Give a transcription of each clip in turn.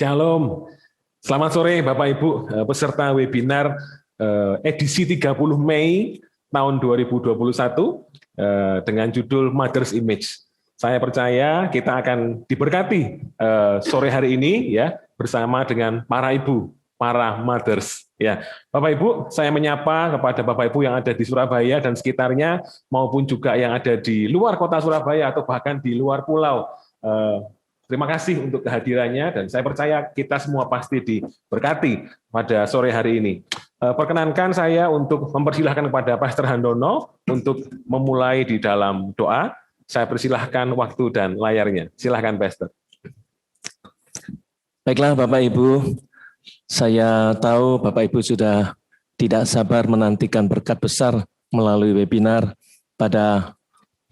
Shalom. Selamat sore Bapak Ibu peserta webinar edisi 30 Mei tahun 2021 dengan judul Mother's Image. Saya percaya kita akan diberkati sore hari ini ya bersama dengan para ibu, para mothers ya. Bapak Ibu, saya menyapa kepada Bapak Ibu yang ada di Surabaya dan sekitarnya maupun juga yang ada di luar kota Surabaya atau bahkan di luar pulau. Terima kasih untuk kehadirannya dan saya percaya kita semua pasti diberkati pada sore hari ini. Perkenankan saya untuk mempersilahkan kepada Pastor Handono untuk memulai di dalam doa. Saya persilahkan waktu dan layarnya. Silahkan Pastor. Baiklah Bapak Ibu, saya tahu Bapak Ibu sudah tidak sabar menantikan berkat besar melalui webinar pada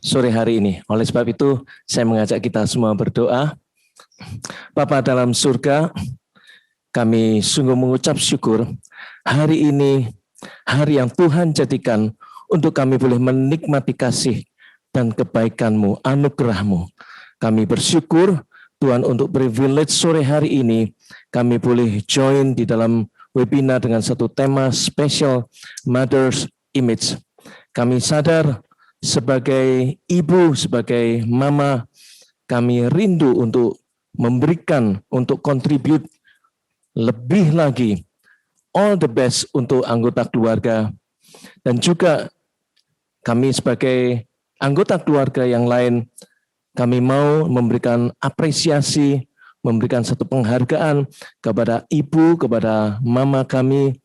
sore hari ini. Oleh sebab itu, saya mengajak kita semua berdoa. Bapa dalam surga, kami sungguh mengucap syukur hari ini, hari yang Tuhan jadikan untuk kami boleh menikmati kasih dan kebaikan-Mu, anugerah-Mu. Kami bersyukur Tuhan untuk privilege sore hari ini, kami boleh join di dalam webinar dengan satu tema spesial Mother's Image. Kami sadar sebagai ibu, sebagai mama, kami rindu untuk memberikan, untuk contribute lebih lagi, all the best untuk anggota keluarga. Dan juga kami sebagai anggota keluarga yang lain, kami mau memberikan apresiasi, memberikan satu penghargaan kepada ibu, kepada mama kami,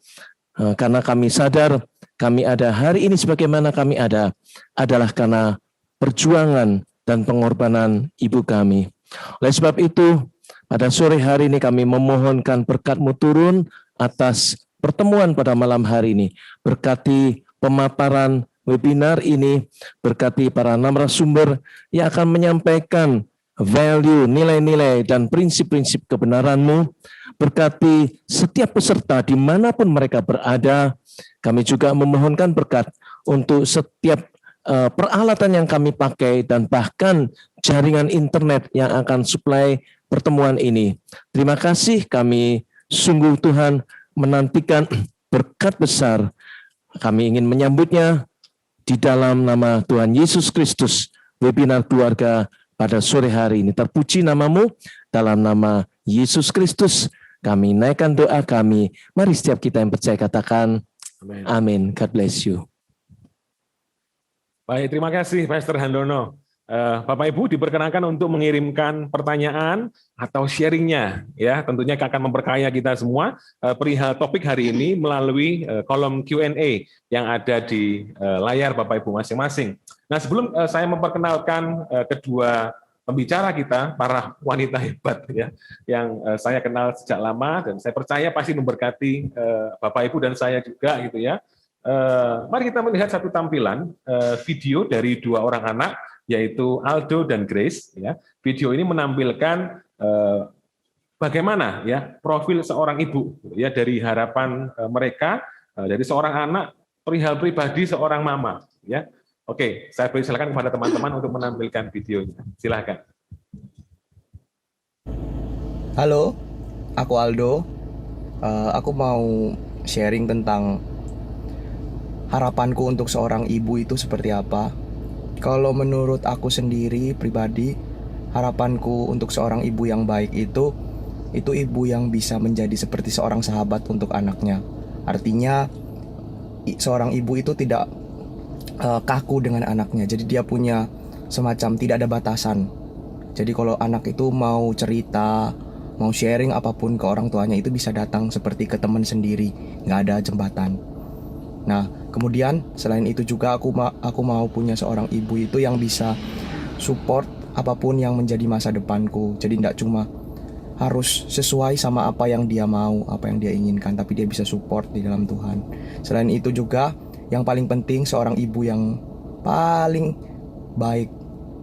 karena kami sadar kami ada hari ini sebagaimana kami ada, adalah karena perjuangan dan pengorbanan ibu kami. Oleh sebab itu, pada sore hari ini kami memohonkan berkat-Mu turun atas pertemuan pada malam hari ini. Berkati pemaparan webinar ini, berkati para narasumber yang akan menyampaikan value, nilai-nilai, dan prinsip-prinsip kebenaran-Mu. Berkati setiap peserta dimanapun mereka berada. Kami juga memohonkan berkat untuk setiap peralatan yang kami pakai dan bahkan jaringan internet yang akan supply pertemuan ini. Terima kasih, kami sungguh Tuhan menantikan berkat besar. Kami ingin menyambutnya di dalam nama Tuhan Yesus Kristus. Webinar keluarga pada sore hari ini. Terpuji nama-Mu, dalam nama Yesus Kristus kami naikkan doa kami. Mari setiap kita yang percaya katakan amin. God bless you. Baik, terima kasih Pastor Handono. Bapak Ibu diperkenankan untuk mengirimkan pertanyaan atau sharingnya, ya tentunya akan memperkaya kita semua perihal topik hari ini melalui kolom Q&A yang ada di layar Bapak Ibu masing-masing. Nah sebelum saya memperkenalkan kedua pembicara kita, para wanita hebat ya, yang saya kenal sejak lama dan saya percaya pasti memberkati Bapak Ibu dan saya juga gitu ya. Mari kita melihat satu tampilan video dari dua orang anak, yaitu Aldo dan Grace. Ya, video ini menampilkan bagaimana ya profil seorang ibu, ya dari harapan mereka, dari seorang anak, perihal pribadi seorang mama. Ya, oke, saya persilakan kepada teman-teman untuk menampilkan videonya. Silakan. Halo, aku Aldo. Aku mau sharing tentang harapanku untuk seorang ibu itu seperti apa. Kalau menurut aku sendiri pribadi, harapanku untuk seorang ibu yang baik itu ibu yang bisa menjadi seperti seorang sahabat untuk anaknya. Artinya seorang ibu itu tidak kaku dengan anaknya. Jadi dia punya semacam tidak ada batasan. Jadi kalau anak itu mau cerita, mau sharing apapun ke orang tuanya itu bisa datang seperti ke teman sendiri, nggak ada jembatan. Nah, kemudian selain itu juga aku mau punya seorang ibu itu yang bisa support apapun yang menjadi masa depanku. Jadi tidak cuma harus sesuai sama apa yang dia mau, apa yang dia inginkan, tapi dia bisa support di dalam Tuhan. Selain itu juga yang paling penting seorang ibu yang paling baik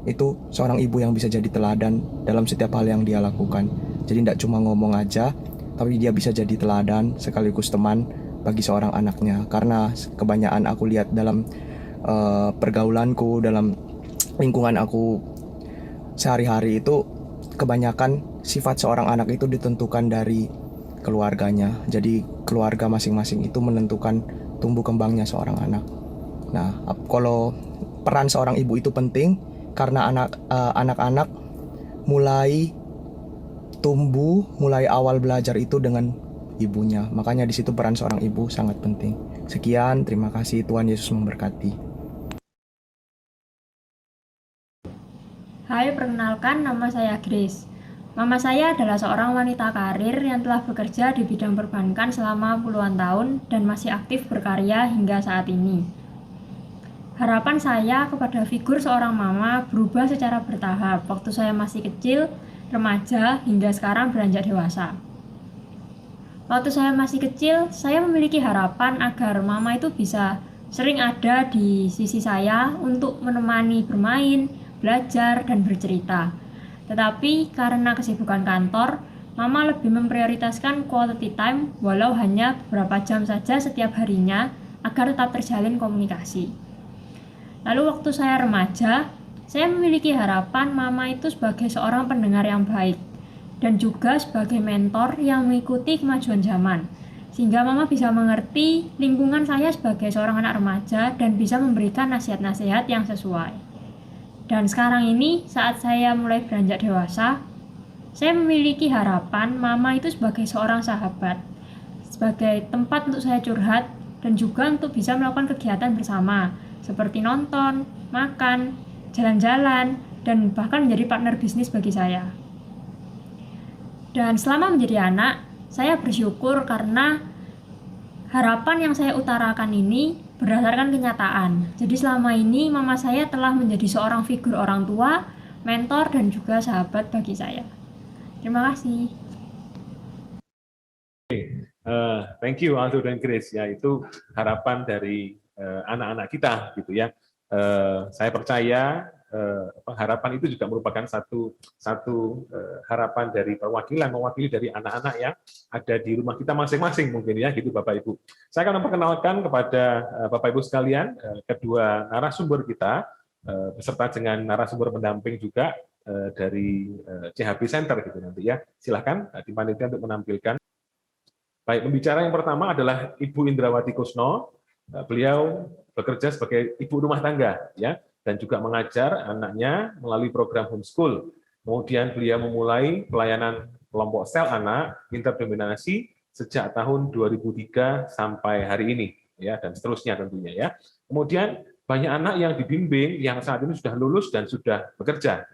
itu seorang ibu yang bisa jadi teladan dalam setiap hal yang dia lakukan. Jadi tidak cuma ngomong aja, tapi dia bisa jadi teladan sekaligus teman bagi seorang anaknya. Karena kebanyakan aku lihat dalam pergaulanku, dalam lingkungan aku sehari-hari itu kebanyakan sifat seorang anak itu ditentukan dari keluarganya. Jadi keluarga masing-masing itu menentukan tumbuh kembangnya seorang anak. Nah, kalau peran seorang ibu itu penting karena anak-anak mulai tumbuh, mulai awal belajar itu dengan ibunya. Makanya di situ peran seorang ibu sangat penting. Sekian, terima kasih. Tuhan Yesus memberkati. Hai, perkenalkan nama saya Grace. Mama saya adalah seorang wanita karir yang telah bekerja di bidang perbankan selama puluhan tahun dan masih aktif berkarya hingga saat ini. Harapan saya kepada figur seorang mama berubah secara bertahap waktu saya masih kecil, remaja, hingga sekarang beranjak dewasa. Waktu saya masih kecil, saya memiliki harapan agar mama itu bisa sering ada di sisi saya untuk menemani bermain, belajar, dan bercerita. Tetapi karena kesibukan kantor, mama lebih memprioritaskan quality time walau hanya beberapa jam saja setiap harinya agar tetap terjalin komunikasi. Lalu waktu saya remaja, saya memiliki harapan mama itu sebagai seorang pendengar yang baik dan juga sebagai mentor yang mengikuti kemajuan zaman, sehingga mama bisa mengerti lingkungan saya sebagai seorang anak remaja dan bisa memberikan nasihat-nasihat yang sesuai. Dan sekarang ini saat saya mulai beranjak dewasa, saya memiliki harapan mama itu sebagai seorang sahabat, sebagai tempat untuk saya curhat dan juga untuk bisa melakukan kegiatan bersama seperti nonton, makan, jalan-jalan, dan bahkan menjadi partner bisnis bagi saya. Dan selama menjadi anak, saya bersyukur karena harapan yang saya utarakan ini berdasarkan kenyataan. Jadi selama ini mama saya telah menjadi seorang figur orang tua, mentor, dan juga sahabat bagi saya. Terima kasih. Thank you Aldo dan Grace. Ya, itu harapan dari anak-anak kita gitu ya. Saya percaya harapan itu juga merupakan satu harapan dari mewakili dari anak-anak yang ada di rumah kita masing-masing mungkin ya gitu Bapak Ibu. Saya akan memperkenalkan kepada Bapak Ibu sekalian kedua narasumber kita beserta dengan narasumber pendamping juga dari CHB Center gitu nanti ya. Silakan di panitia untuk menampilkan. Baik, pembicara yang pertama adalah Ibu Indrawati Kusno. Beliau bekerja sebagai ibu rumah tangga ya, dan juga mengajar anaknya melalui program homeschool. Kemudian beliau memulai pelayanan kelompok sel anak interdominasi sejak tahun 2003 sampai hari ini ya, dan seterusnya tentunya ya. Kemudian banyak anak yang dibimbing yang saat ini sudah lulus dan sudah bekerja.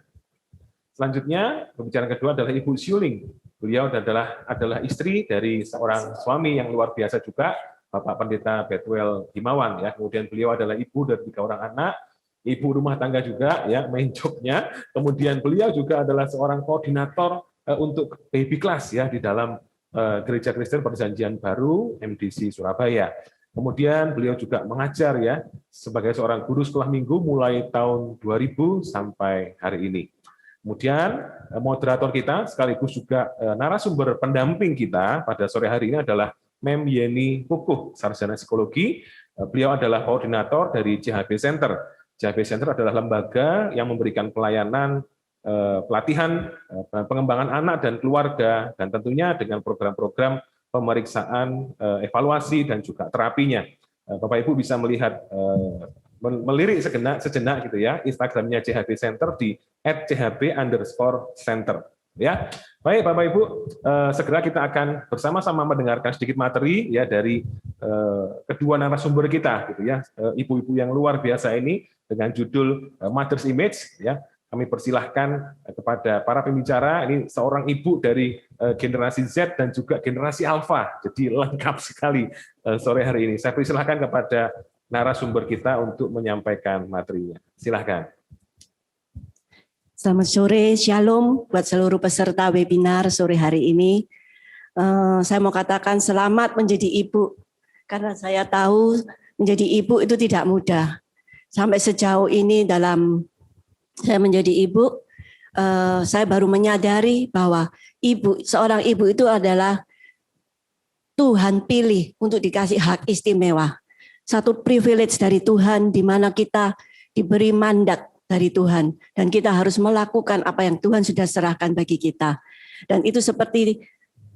Selanjutnya pembicaraan kedua adalah Ibu Siuling. Beliau adalah istri dari seorang suami yang luar biasa juga, Bapak Pendeta Betwel Himawan ya. Kemudian beliau adalah ibu dari 3 orang anak, ibu rumah tangga juga ya, main job-nya. Kemudian beliau juga adalah seorang koordinator untuk baby class ya di dalam Gereja Kristen Perjanjian Baru MDC Surabaya. Kemudian beliau juga mengajar ya sebagai seorang guru sekolah minggu mulai tahun 2000 sampai hari ini. Kemudian moderator kita sekaligus juga narasumber pendamping kita pada sore hari ini adalah Mem Yeni Pukuh, sarjana psikologi. Beliau adalah koordinator dari CHB Center. CHB Center adalah lembaga yang memberikan pelayanan pelatihan, pengembangan anak dan keluarga, dan tentunya dengan program-program pemeriksaan, evaluasi, dan juga terapinya. Bapak Ibu bisa melihat melirik sejenak gitu ya, Instagramnya CHB Center di @chb_center. Ya, baik Bapak Ibu, segera kita akan bersama-sama mendengarkan sedikit materi ya dari kedua narasumber kita, gitu ya, ibu-ibu yang luar biasa ini dengan judul Mother's Image. Ya, kami persilahkan kepada para pembicara. Ini seorang ibu dari generasi Z dan juga generasi Alpha, jadi lengkap sekali sore hari ini. Saya persilahkan kepada narasumber kita untuk menyampaikan materinya. Silahkan. Selamat sore, Shalom buat seluruh peserta webinar sore hari ini. Saya mau katakan selamat menjadi ibu, karena saya tahu menjadi ibu itu tidak mudah. Sampai sejauh ini dalam saya menjadi ibu, saya baru menyadari bahwa seorang ibu itu adalah Tuhan pilih untuk dikasih hak istimewa. Satu privilege dari Tuhan di mana kita diberi mandat dari Tuhan dan kita harus melakukan apa yang Tuhan sudah serahkan bagi kita. Dan itu seperti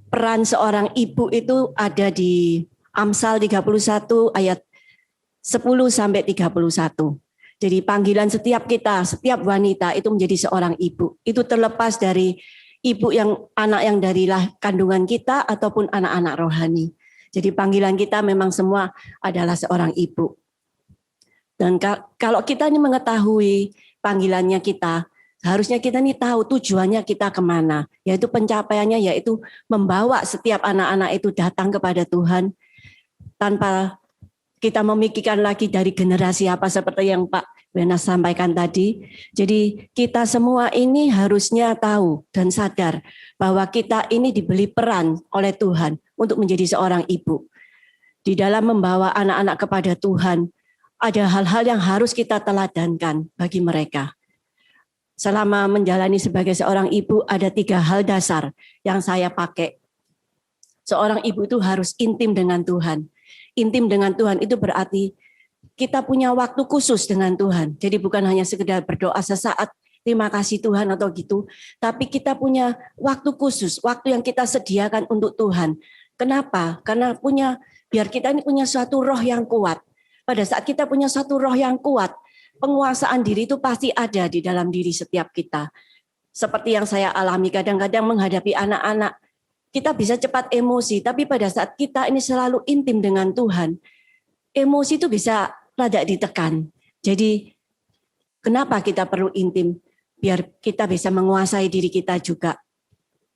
peran seorang ibu itu ada di Amsal 31 ayat 10 sampai 31. Jadi panggilan setiap kita, setiap wanita itu menjadi seorang ibu. Itu terlepas dari ibu yang anak yang dari kandungan kita ataupun anak-anak rohani. Jadi panggilan kita memang semua adalah seorang ibu. Dan kalau kita ini mengetahui panggilannya kita, harusnya kita ini tahu tujuannya kita kemana. Yaitu pencapaiannya, yaitu membawa setiap anak-anak itu datang kepada Tuhan tanpa kita memikirkan lagi dari generasi apa seperti yang Pak Wenas sampaikan tadi. Jadi kita semua ini harusnya tahu dan sadar bahwa kita ini diberi peran oleh Tuhan untuk menjadi seorang ibu. Di dalam membawa anak-anak kepada Tuhan, ada hal-hal yang harus kita teladankan bagi mereka. Selama menjalani sebagai seorang ibu, ada 3 hal dasar yang saya pakai. Seorang ibu itu harus intim dengan Tuhan. Intim dengan Tuhan itu berarti kita punya waktu khusus dengan Tuhan. Jadi bukan hanya sekedar berdoa sesaat, terima kasih Tuhan atau gitu. Tapi kita punya waktu khusus, waktu yang kita sediakan untuk Tuhan. Kenapa? Karena biar kita ini punya suatu roh yang kuat. Pada saat kita punya suatu roh yang kuat, penguasaan diri itu pasti ada di dalam diri setiap kita. Seperti yang saya alami kadang-kadang menghadapi anak-anak, kita bisa cepat emosi, tapi pada saat kita ini selalu intim dengan Tuhan, emosi itu bisa rada ditekan. Jadi kenapa kita perlu intim? Biar kita bisa menguasai diri kita juga.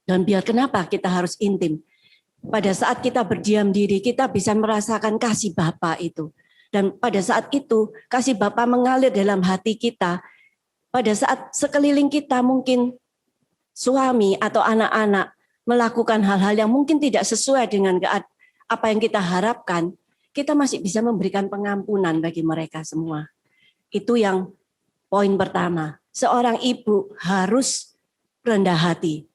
Dan biar kenapa kita harus intim? Pada saat kita berdiam diri, kita bisa merasakan kasih Bapa itu. Dan pada saat itu, kasih Bapa mengalir dalam hati kita. Pada saat sekeliling kita mungkin suami atau anak-anak melakukan hal-hal yang mungkin tidak sesuai dengan apa yang kita harapkan, kita masih bisa memberikan pengampunan bagi mereka semua. Itu yang poin pertama. Seorang ibu harus rendah hati.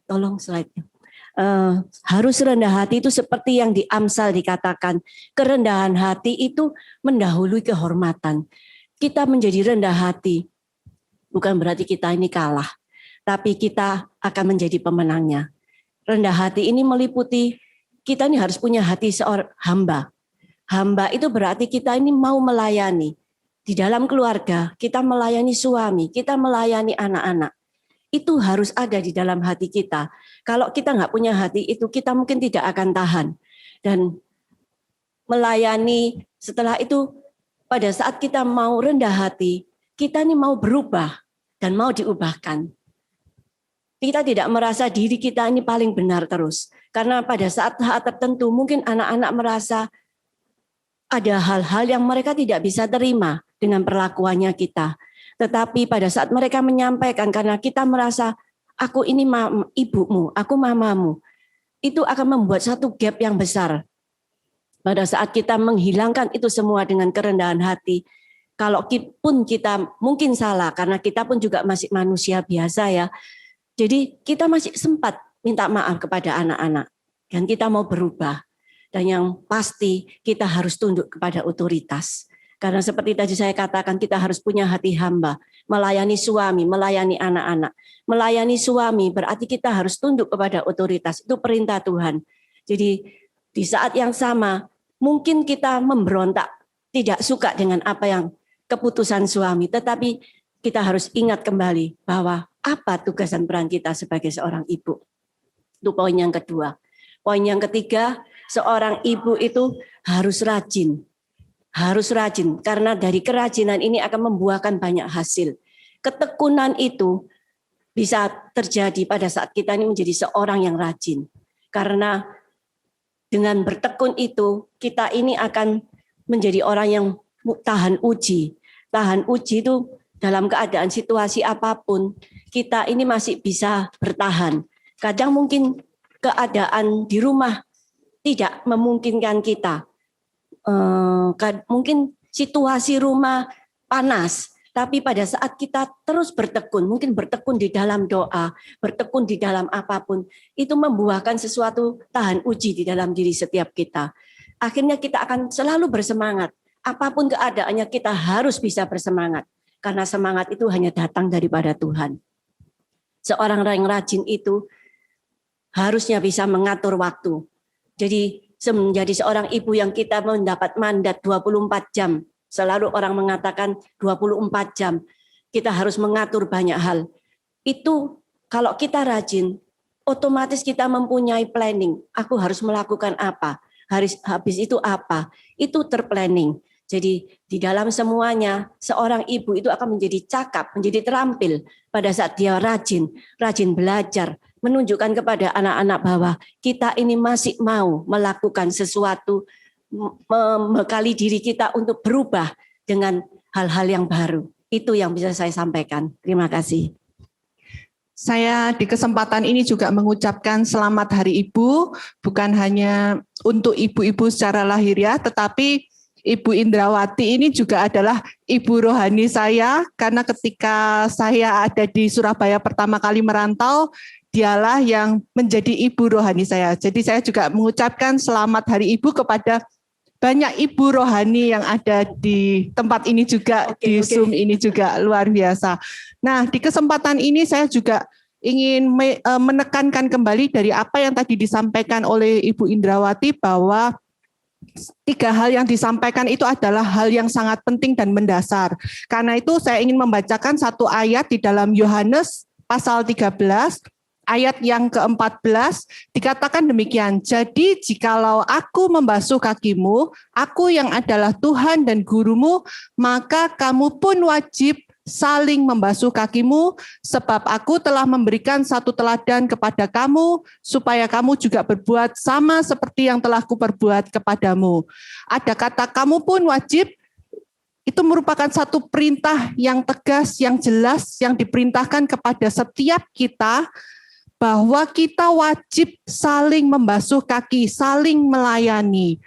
Tolong slide-nya. Harus rendah hati itu seperti yang di Amsal dikatakan, kerendahan hati itu mendahului kehormatan. Kita menjadi rendah hati, bukan berarti kita ini kalah, tapi kita akan menjadi pemenangnya. Rendah hati ini meliputi kita ini harus punya hati seorang hamba. Hamba itu berarti kita ini mau melayani. Di dalam keluarga, kita melayani suami, kita melayani anak-anak. Itu harus ada di dalam hati kita. Kalau kita nggak punya hati itu, kita mungkin tidak akan tahan. Dan melayani setelah itu, pada saat kita mau rendah hati, kita ini mau berubah dan mau diubahkan. Kita tidak merasa diri kita ini paling benar terus. Karena pada saat tertentu mungkin anak-anak merasa ada hal-hal yang mereka tidak bisa terima dengan perlakuannya kita. Tetapi pada saat mereka menyampaikan karena kita merasa aku ini ibumu, aku mamamu, itu akan membuat satu gap yang besar. Pada saat kita menghilangkan itu semua dengan kerendahan hati, kalau pun kita mungkin salah karena kita pun juga masih manusia biasa ya. Jadi kita masih sempat minta maaf kepada anak-anak dan kita mau berubah. Dan yang pasti kita harus tunduk kepada otoritas. Karena seperti tadi saya katakan kita harus punya hati hamba, melayani suami, melayani anak-anak. Melayani suami berarti kita harus tunduk kepada otoritas, itu perintah Tuhan. Jadi di saat yang sama mungkin kita memberontak, tidak suka dengan apa yang keputusan suami, tetapi kita harus ingat kembali bahwa apa tugas dan peran kita sebagai seorang ibu. Itu poin yang kedua. Poin yang ketiga, seorang ibu itu harus rajin. Harus rajin, karena dari kerajinan ini akan membuahkan banyak hasil. Ketekunan itu bisa terjadi pada saat kita ini menjadi seorang yang rajin. Karena dengan bertekun itu, kita ini akan menjadi orang yang tahan uji. Tahan uji itu dalam keadaan situasi apapun, kita ini masih bisa bertahan. Kadang mungkin keadaan di rumah tidak memungkinkan kita. Mungkin situasi rumah panas, tapi pada saat kita terus bertekun, mungkin bertekun di dalam doa, bertekun di dalam apapun, itu membuahkan sesuatu tahan uji di dalam diri setiap kita. Akhirnya kita akan selalu bersemangat. Apapun keadaannya kita harus bisa bersemangat. Karena semangat itu hanya datang daripada Tuhan. Seorang yang rajin itu harusnya bisa mengatur waktu. Jadi menjadi seorang ibu yang kita mendapat mandat 24 jam. Selalu orang mengatakan 24 jam. Kita harus mengatur banyak hal. Itu kalau kita rajin, otomatis kita mempunyai planning. Aku harus melakukan apa? Habis itu apa? Itu terplanning. Jadi di dalam semuanya, seorang ibu itu akan menjadi cakap, menjadi terampil pada saat dia rajin belajar, menunjukkan kepada anak-anak bahwa kita ini masih mau melakukan sesuatu, membekali diri kita untuk berubah dengan hal-hal yang baru. Itu yang bisa saya sampaikan. Terima kasih. Saya di kesempatan ini juga mengucapkan selamat Hari Ibu, bukan hanya untuk ibu-ibu secara lahiriah, tetapi Ibu Indrawati ini juga adalah ibu rohani saya, karena ketika saya ada di Surabaya pertama kali merantau, dialah yang menjadi ibu rohani saya. Jadi saya juga mengucapkan selamat Hari Ibu kepada banyak ibu rohani yang ada di tempat ini juga, di Zoom ini juga, luar biasa. Nah, di kesempatan ini saya juga ingin menekankan kembali dari apa yang tadi disampaikan oleh Ibu Indrawati, bahwa 3 hal yang disampaikan itu adalah hal yang sangat penting dan mendasar. Karena itu saya ingin membacakan satu ayat di dalam Yohanes pasal 13, ayat yang ke-14, dikatakan demikian, jadi jikalau aku membasuh kakimu, aku yang adalah Tuhan dan gurumu, maka kamu pun wajib saling membasuh kakimu, sebab aku telah memberikan satu teladan kepada kamu, supaya kamu juga berbuat sama seperti yang telah kuperbuat kepadamu. Ada kata kamu pun wajib, itu merupakan satu perintah yang tegas, yang jelas, yang diperintahkan kepada setiap kita, bahwa kita wajib saling membasuh kaki, saling melayani.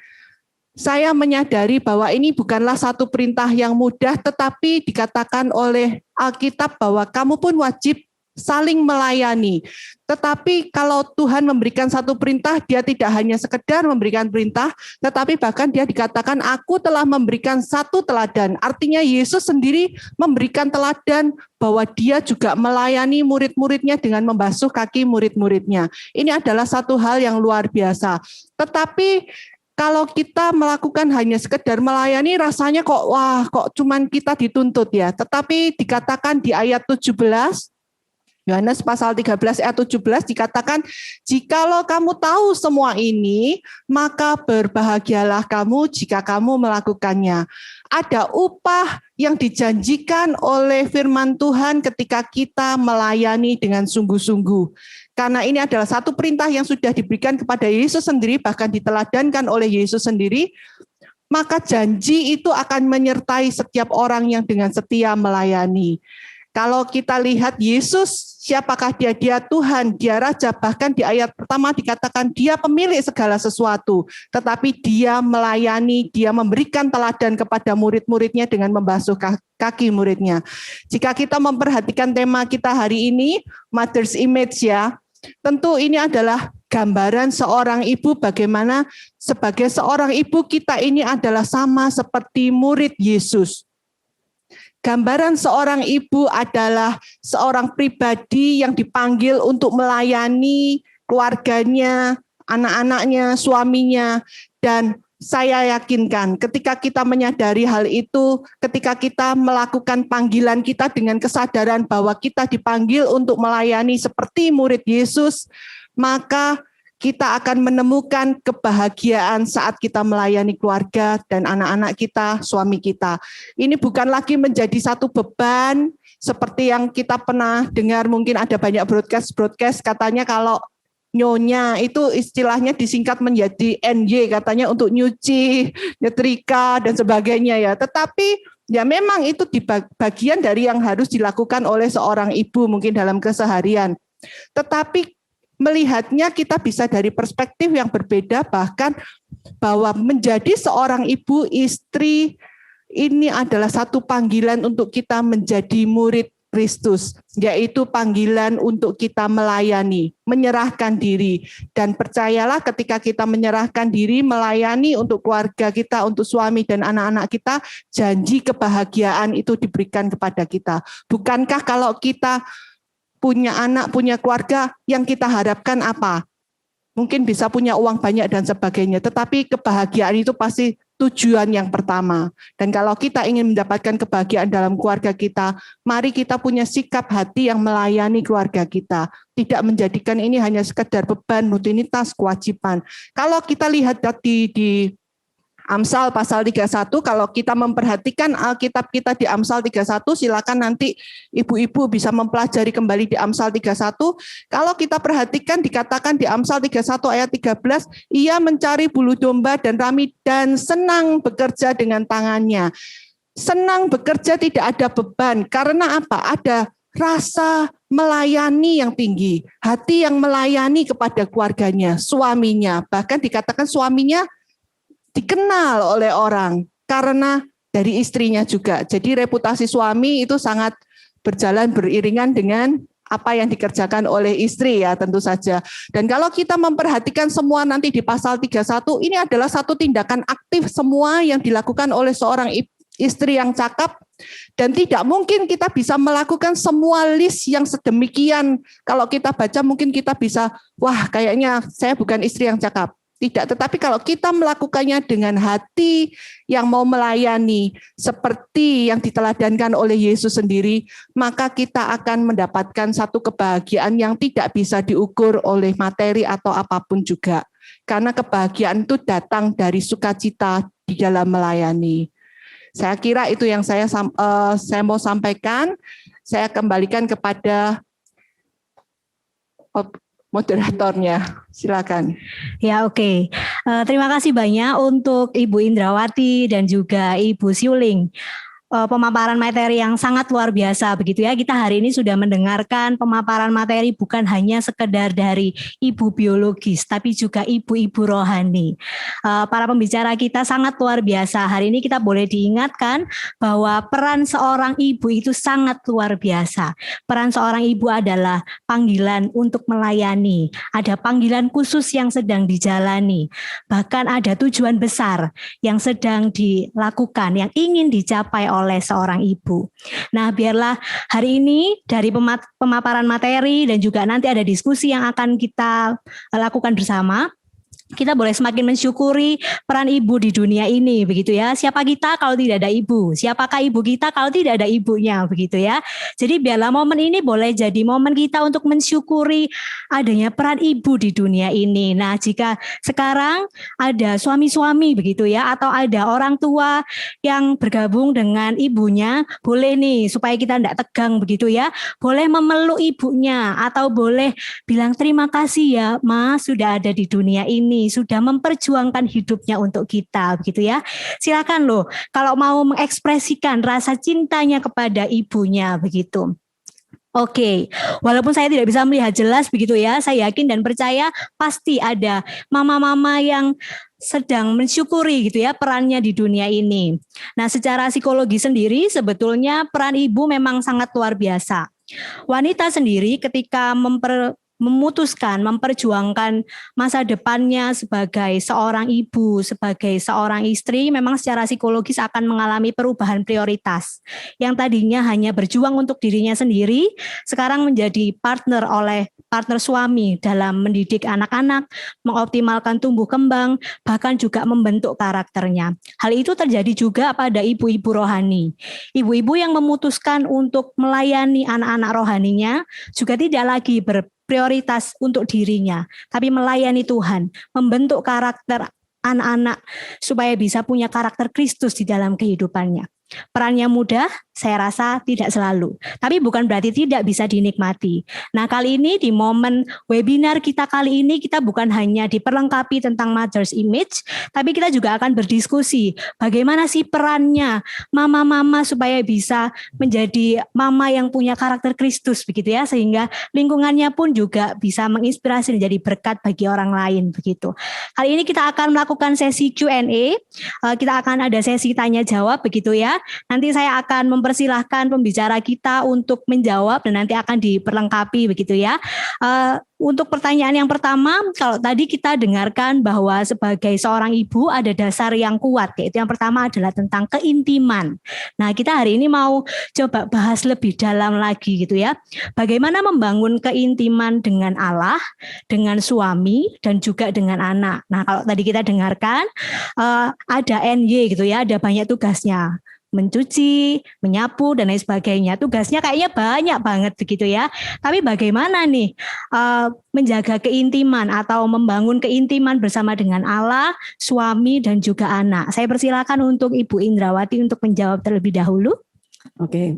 Saya menyadari bahwa ini bukanlah satu perintah yang mudah, tetapi dikatakan oleh Alkitab bahwa kamu pun wajib saling melayani. Tetapi kalau Tuhan memberikan satu perintah, dia tidak hanya sekedar memberikan perintah, tetapi bahkan dia dikatakan, aku telah memberikan satu teladan. Artinya Yesus sendiri memberikan teladan bahwa dia juga melayani murid-muridnya dengan membasuh kaki murid-muridnya. Ini adalah satu hal yang luar biasa. Tetapi kalau kita melakukan hanya sekedar melayani, rasanya kok cuman kita dituntut ya. Tetapi dikatakan di ayat 17, Yohanes pasal 13 ayat 17 dikatakan, jikalau kamu tahu semua ini, maka berbahagialah kamu jika kamu melakukannya. Ada upah yang dijanjikan oleh firman Tuhan ketika kita melayani dengan sungguh-sungguh. Karena ini adalah satu perintah yang sudah diberikan kepada Yesus sendiri, bahkan diteladankan oleh Yesus sendiri, maka janji itu akan menyertai setiap orang yang dengan setia melayani. Kalau kita lihat Yesus, siapakah dia? Dia Tuhan, dia Raja, bahkan di ayat pertama dikatakan dia pemilik segala sesuatu, tetapi dia melayani, dia memberikan teladan kepada murid-muridnya dengan membasuh kaki muridnya. Jika kita memperhatikan tema kita hari ini, Mother's Image ya, tentu ini adalah gambaran seorang ibu, bagaimana sebagai seorang ibu kita ini adalah sama seperti murid Yesus. Gambaran seorang ibu adalah seorang pribadi yang dipanggil untuk melayani keluarganya, anak-anaknya, suaminya, dan saya yakinkan ketika kita menyadari hal itu, ketika kita melakukan panggilan kita dengan kesadaran bahwa kita dipanggil untuk melayani seperti murid Yesus, maka kita akan menemukan kebahagiaan saat kita melayani keluarga dan anak-anak kita, suami kita. Ini bukan lagi menjadi satu beban seperti yang kita pernah dengar, mungkin ada banyak broadcast katanya kalau nyonya itu istilahnya disingkat menjadi NY, katanya untuk nyuci, nyetrika dan sebagainya ya. Tetapi ya memang itu bagian dari yang harus dilakukan oleh seorang ibu mungkin dalam keseharian. Tetapi melihatnya kita bisa dari perspektif yang berbeda, bahkan bahwa menjadi seorang ibu, istri, ini adalah satu panggilan untuk kita menjadi murid Kristus, yaitu panggilan untuk kita melayani, menyerahkan diri. Dan percayalah ketika kita menyerahkan diri, melayani untuk keluarga kita, untuk suami dan anak-anak kita, janji kebahagiaan itu diberikan kepada kita. Bukankah kalau kita punya anak, punya keluarga, yang kita harapkan apa? mungkin bisa punya uang banyak dan sebagainya, tetapi kebahagiaan itu pasti tujuan yang pertama. Dan kalau kita ingin mendapatkan kebahagiaan dalam keluarga kita, mari kita punya sikap hati yang melayani keluarga kita. Tidak menjadikan ini hanya sekedar beban, rutinitas, kewajiban. Kalau kita lihat di Amsal pasal 31, kalau kita memperhatikan Alkitab kita di Amsal 31, silakan nanti ibu-ibu bisa mempelajari kembali di Amsal 31. Kalau kita perhatikan dikatakan di Amsal 31 ayat 13, ia mencari bulu domba dan rami dan senang bekerja dengan tangannya. Senang bekerja, tidak ada beban. Karena apa? Ada rasa melayani yang tinggi, hati yang melayani kepada keluarganya, suaminya. Bahkan dikatakan suaminya dikenal oleh orang karena dari istrinya juga. Jadi reputasi suami itu sangat berjalan beriringan dengan apa yang dikerjakan oleh istri ya tentu saja. Dan kalau kita memperhatikan semua nanti di pasal 31, ini adalah satu tindakan aktif semua yang dilakukan oleh seorang istri yang cakap, dan tidak mungkin kita bisa melakukan semua list yang sedemikian. Kalau kita baca mungkin kita bisa, wah kayaknya saya bukan istri yang cakap. Tidak, tetapi kalau kita melakukannya dengan hati yang mau melayani seperti yang diteladankan oleh Yesus sendiri, maka kita akan mendapatkan satu kebahagiaan yang tidak bisa diukur oleh materi atau apapun juga. Karena kebahagiaan itu datang dari sukacita di dalam melayani. Saya kira itu yang saya mau sampaikan. Saya kembalikan kepada moderatornya, silakan. Ya, oke. Terima kasih banyak untuk Ibu Indrawati dan juga Ibu Siuling. Pemaparan materi yang sangat luar biasa begitu ya. Kita hari ini sudah mendengarkan pemaparan materi bukan hanya sekedar dari ibu biologis tapi juga ibu-ibu rohani. Para pembicara kita sangat luar biasa. Hari ini kita boleh diingatkan bahwa peran seorang ibu itu sangat luar biasa. Peran seorang ibu adalah panggilan untuk melayani. Ada panggilan khusus yang sedang dijalani. Bahkan ada tujuan besar yang sedang dilakukan, yang ingin dicapai oleh seorang ibu. Nah, biarlah hari ini dari pemaparan materi dan juga nanti ada diskusi yang akan kita lakukan bersama, kita boleh semakin mensyukuri peran ibu di dunia ini, begitu ya. Siapa kita kalau tidak ada ibu? Siapakah ibu kita kalau tidak ada ibunya, begitu ya. Jadi biarlah momen ini boleh jadi momen kita untuk mensyukuri adanya peran ibu di dunia ini. Nah, jika sekarang ada suami-suami begitu ya, atau ada orang tua yang bergabung dengan ibunya, boleh nih supaya kita tidak tegang begitu ya, boleh memeluk ibunya atau boleh bilang terima kasih ya Mas sudah ada di dunia ini, sudah memperjuangkan hidupnya untuk kita begitu ya. Silakan loh kalau mau mengekspresikan rasa cintanya kepada ibunya begitu. Oke, walaupun saya tidak bisa melihat jelas begitu ya, saya yakin dan percaya pasti ada mama-mama yang sedang mensyukuri gitu ya perannya di dunia ini. Nah, secara psikologi sendiri sebetulnya peran ibu memang sangat luar biasa. Wanita sendiri ketika memutuskan, memperjuangkan masa depannya sebagai seorang ibu, sebagai seorang istri, memang secara psikologis akan mengalami perubahan prioritas. Yang tadinya hanya berjuang untuk dirinya sendiri, sekarang menjadi partner suami dalam mendidik anak-anak, mengoptimalkan tumbuh kembang, bahkan juga membentuk karakternya. Hal itu terjadi juga pada ibu-ibu rohani. Ibu-ibu yang memutuskan untuk melayani anak-anak rohaninya juga tidak lagi berprioritas untuk dirinya, tapi melayani Tuhan, membentuk karakter anak-anak supaya bisa punya karakter Kristus di dalam kehidupannya. Perannya mudah, saya rasa tidak selalu, tapi bukan berarti tidak bisa dinikmati. Nah, kali ini di momen webinar kita kali ini, kita bukan hanya diperlengkapi tentang Mother's Image, tapi kita juga akan berdiskusi bagaimana sih perannya mama-mama supaya bisa menjadi mama yang punya karakter Kristus begitu ya, sehingga lingkungannya pun juga bisa menginspirasi menjadi berkat bagi orang lain begitu. Kali ini kita akan melakukan sesi Q&A, kita akan ada sesi tanya jawab begitu ya. Nanti saya akan mempersilahkan pembicara kita untuk menjawab dan nanti akan diperlengkapi begitu ya. Untuk pertanyaan yang pertama, kalau tadi kita dengarkan bahwa sebagai seorang ibu ada dasar yang kuat, yaitu yang pertama adalah tentang keintiman. Nah, kita hari ini mau coba bahas lebih dalam lagi gitu ya. Bagaimana membangun keintiman dengan Allah, dengan suami, dan juga dengan anak. Nah, kalau tadi kita dengarkan ada NY gitu ya, ada banyak tugasnya. Mencuci, menyapu, dan lain sebagainya. Tugasnya kayaknya banyak banget begitu ya. Tapi bagaimana nih menjaga keintiman atau membangun keintiman bersama dengan Allah, suami, dan juga anak? Saya persilakan untuk Ibu Indrawati untuk menjawab terlebih dahulu. Oke.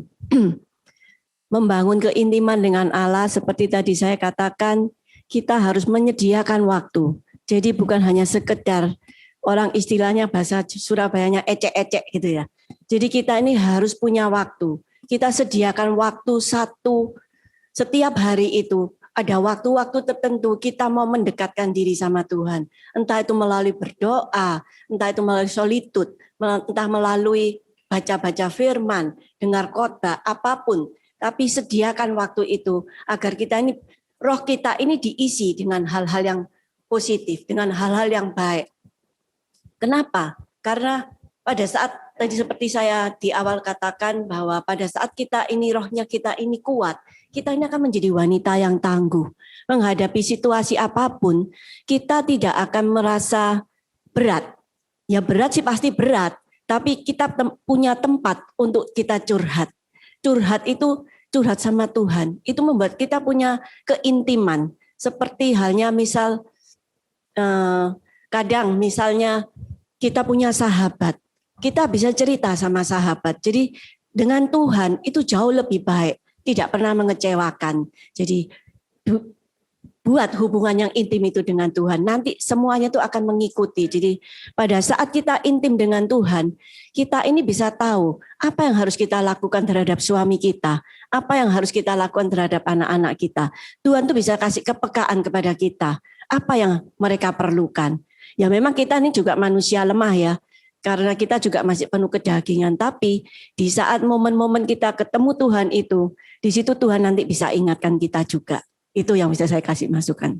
Membangun keintiman dengan Allah seperti tadi saya katakan, kita harus menyediakan waktu. Jadi bukan hanya sekedar orang istilahnya bahasa Surabayanya ecek-ecek gitu ya. Jadi kita ini harus punya waktu. Kita sediakan waktu setiap hari itu. Ada waktu-waktu tertentu kita mau mendekatkan diri sama Tuhan. Entah itu melalui berdoa, entah itu melalui solitude, entah melalui baca-baca firman, dengar khotbah, apapun. Tapi sediakan waktu itu agar roh kita ini diisi dengan hal-hal yang positif, dengan hal-hal yang baik. Kenapa? Karena pada saat tadi seperti saya di awal katakan bahwa pada saat rohnya kita ini kuat, kita ini akan menjadi wanita yang tangguh. Menghadapi situasi apapun, kita tidak akan merasa berat. Ya berat sih pasti berat, tapi kita punya tempat untuk kita curhat. Curhat sama Tuhan, itu membuat kita punya keintiman. Seperti halnya misal, kadang misalnya kita punya sahabat, kita bisa cerita sama sahabat. Jadi dengan Tuhan itu jauh lebih baik, tidak pernah mengecewakan. Jadi buat hubungan yang intim itu dengan Tuhan. Nanti semuanya itu akan mengikuti. Jadi pada saat kita intim dengan Tuhan, kita ini bisa tahu apa yang harus kita lakukan terhadap suami kita, apa yang harus kita lakukan terhadap anak-anak kita. Tuhan tuh bisa kasih kepekaan kepada kita, apa yang mereka perlukan. Ya memang kita ini juga manusia lemah ya, karena kita juga masih penuh kedagingan. Tapi di saat momen-momen kita ketemu Tuhan itu, di situ Tuhan nanti bisa ingatkan kita juga. Itu yang bisa saya kasih masukan.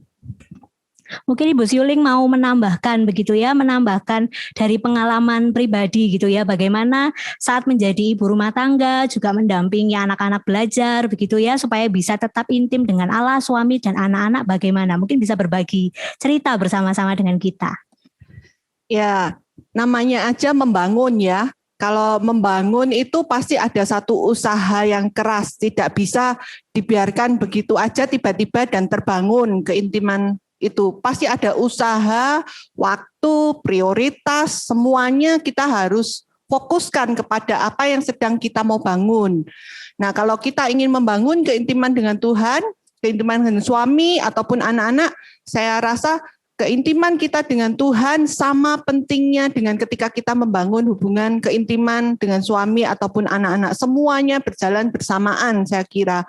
Mungkin Ibu Siuling mau menambahkan begitu ya, menambahkan dari pengalaman pribadi gitu ya, bagaimana saat menjadi ibu rumah tangga juga mendampingi anak-anak belajar begitu ya, supaya bisa tetap intim dengan Allah, suami, dan anak-anak bagaimana. Mungkin bisa berbagi cerita bersama-sama dengan kita. Ya, namanya aja membangun ya. Kalau membangun itu pasti ada satu usaha yang keras, tidak bisa dibiarkan begitu aja tiba-tiba dan terbangun keintiman itu. Pasti ada usaha, waktu, prioritas, semuanya kita harus fokuskan kepada apa yang sedang kita mau bangun. Nah, kalau kita ingin membangun keintiman dengan Tuhan, keintiman dengan suami ataupun anak-anak, saya rasa keintiman kita dengan Tuhan sama pentingnya dengan ketika kita membangun hubungan keintiman dengan suami ataupun anak-anak. Semuanya berjalan bersamaan saya kira.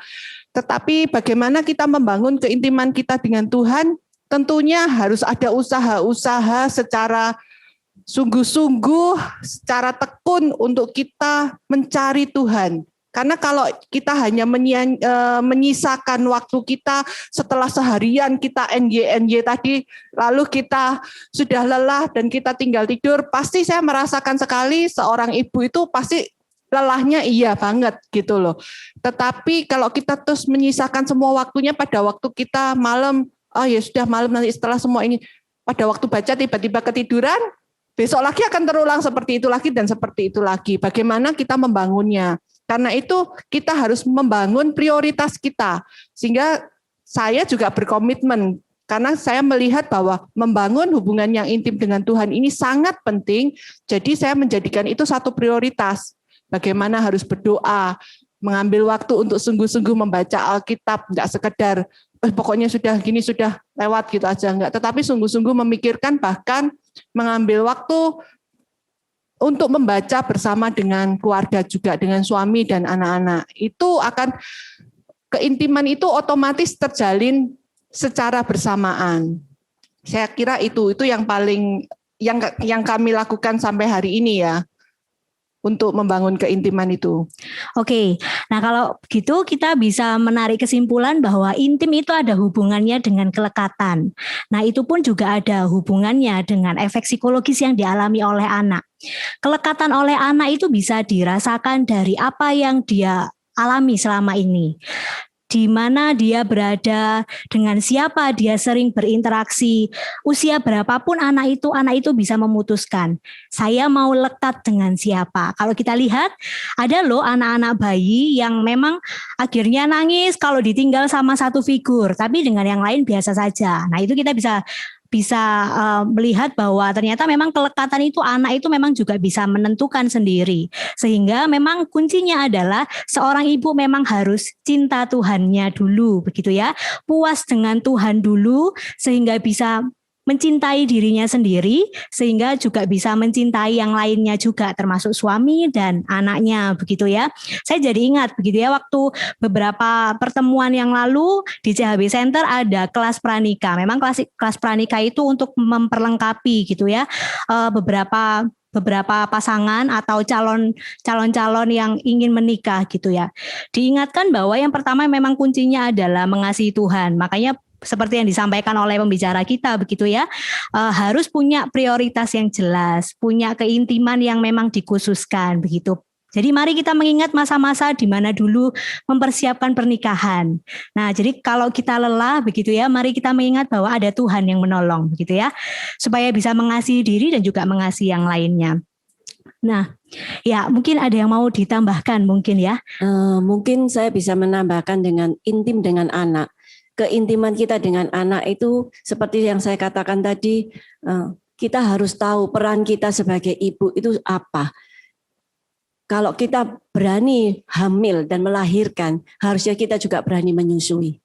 Tetapi bagaimana kita membangun keintiman kita dengan Tuhan, tentunya harus ada usaha-usaha secara sungguh-sungguh, secara tekun untuk kita mencari Tuhan. Karena kalau kita hanya menyisakan waktu kita setelah seharian kita NY tadi, lalu kita sudah lelah dan kita tinggal tidur, pasti saya merasakan sekali seorang ibu itu pasti lelahnya iya banget gitu loh. Tetapi kalau kita terus menyisakan semua waktunya pada waktu kita malam, oh ya sudah malam nanti setelah semua ini, pada waktu baca tiba-tiba ketiduran, besok lagi akan terulang seperti itu lagi dan seperti itu lagi. Bagaimana kita membangunnya? Karena itu kita harus membangun prioritas kita. Sehingga saya juga berkomitmen karena saya melihat bahwa membangun hubungan yang intim dengan Tuhan ini sangat penting. Jadi saya menjadikan itu satu prioritas. Bagaimana harus berdoa, mengambil waktu untuk sungguh-sungguh membaca Alkitab, tidak sekedar pokoknya sudah gini sudah lewat gitu aja enggak, tetapi sungguh-sungguh memikirkan, bahkan mengambil waktu untuk membaca bersama dengan keluarga juga, dengan suami dan anak-anak. Itu akan, keintiman itu otomatis terjalin secara bersamaan. Saya kira itu yang paling, yang kami lakukan sampai hari ini ya. untuk membangun keintiman itu. Oke, nah kalau gitu kita bisa menarik kesimpulan bahwa intim itu ada hubungannya dengan kelekatan. Nah itu pun juga ada hubungannya dengan efek psikologis yang dialami oleh anak. Kelekatan oleh anak itu bisa dirasakan dari apa yang dia alami selama ini. Di mana dia berada, dengan siapa dia sering berinteraksi, usia berapapun anak itu bisa memutuskan, saya mau lekat dengan siapa. Kalau kita lihat, ada loh anak-anak bayi yang memang akhirnya nangis kalau ditinggal sama satu figur, tapi dengan yang lain biasa saja. Nah itu kita bisa melihat bahwa ternyata memang kelekatan itu anak itu memang juga bisa menentukan sendiri. Sehingga memang kuncinya adalah seorang ibu memang harus cinta Tuhannya dulu, begitu ya. Puas dengan Tuhan dulu sehingga bisa mencintai dirinya sendiri, sehingga juga bisa mencintai yang lainnya juga, termasuk suami dan anaknya, begitu ya. Saya jadi ingat begitu ya, waktu beberapa pertemuan yang lalu di CHB Center ada kelas pranikah. Memang kelas pranikah itu untuk memperlengkapi gitu ya beberapa pasangan atau calon-calon yang ingin menikah gitu ya. Diingatkan bahwa yang pertama memang kuncinya adalah mengasihi Tuhan. Makanya seperti yang disampaikan oleh pembicara kita begitu ya, harus punya prioritas yang jelas, punya keintiman yang memang dikhususkan begitu. Jadi mari kita mengingat masa-masa di mana dulu mempersiapkan pernikahan. Nah, jadi kalau kita lelah begitu ya, mari kita mengingat bahwa ada Tuhan yang menolong begitu ya, supaya bisa mengasihi diri dan juga mengasihi yang lainnya. Nah, ya mungkin ada yang mau ditambahkan mungkin ya. Mungkin saya bisa menambahkan dengan intim dengan anak. Keintiman kita dengan anak itu seperti yang saya katakan tadi, kita harus tahu peran kita sebagai ibu itu apa. Kalau kita berani hamil dan melahirkan, harusnya kita juga berani menyusui.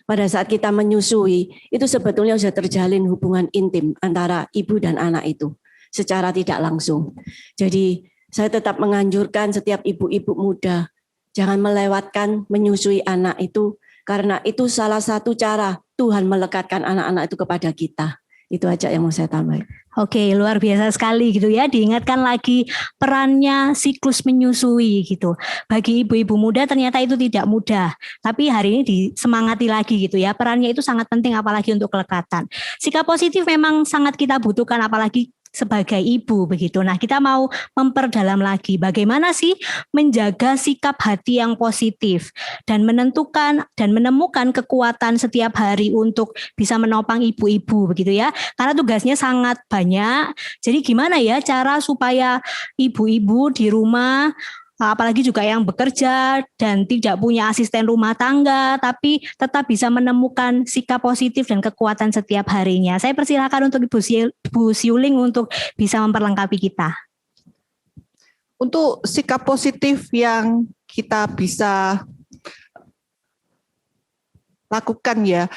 Pada saat kita menyusui, itu sebetulnya sudah terjalin hubungan intim antara ibu dan anak itu secara tidak langsung. Jadi saya tetap menganjurkan setiap ibu-ibu muda, jangan melewatkan menyusui anak itu, karena itu salah satu cara Tuhan melekatkan anak-anak itu kepada kita. Itu aja yang mau saya tambahin. Oke, luar biasa sekali gitu ya. Diingatkan lagi perannya siklus menyusui gitu. Bagi ibu-ibu muda ternyata itu tidak mudah. Tapi hari ini disemangati lagi gitu ya. Perannya itu sangat penting apalagi untuk kelekatan. Sikap positif memang sangat kita butuhkan apalagi sebagai ibu begitu. Nah, kita mau memperdalam lagi bagaimana sih menjaga sikap hati yang positif dan menentukan dan menemukan kekuatan setiap hari untuk bisa menopang ibu-ibu begitu ya. Karena tugasnya sangat banyak. Jadi gimana ya cara supaya ibu-ibu di rumah, apalagi juga yang bekerja dan tidak punya asisten rumah tangga, tapi tetap bisa menemukan sikap positif dan kekuatan setiap harinya. Saya persilakan untuk Ibu Siuling untuk bisa memperlengkapi kita. Untuk sikap positif yang kita bisa lakukan ya,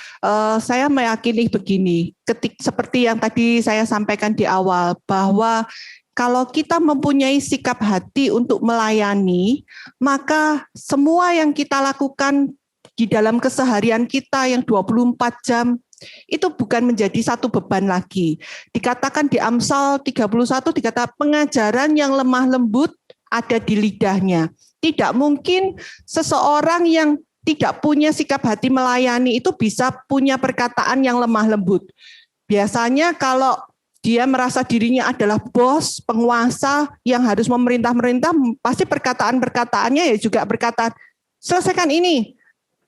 saya meyakini begini, seperti yang tadi saya sampaikan di awal, bahwa kalau kita mempunyai sikap hati untuk melayani, maka semua yang kita lakukan di dalam keseharian kita yang 24 jam, itu bukan menjadi satu beban lagi. Dikatakan di Amsal 31, dikatakan pengajaran yang lemah lembut ada di lidahnya. Tidak mungkin seseorang yang tidak punya sikap hati melayani itu bisa punya perkataan yang lemah lembut. Biasanya kalau dia merasa dirinya adalah bos, penguasa yang harus memerintah-merintah, pasti perkataan-perkataannya ya juga berkata, selesaikan ini,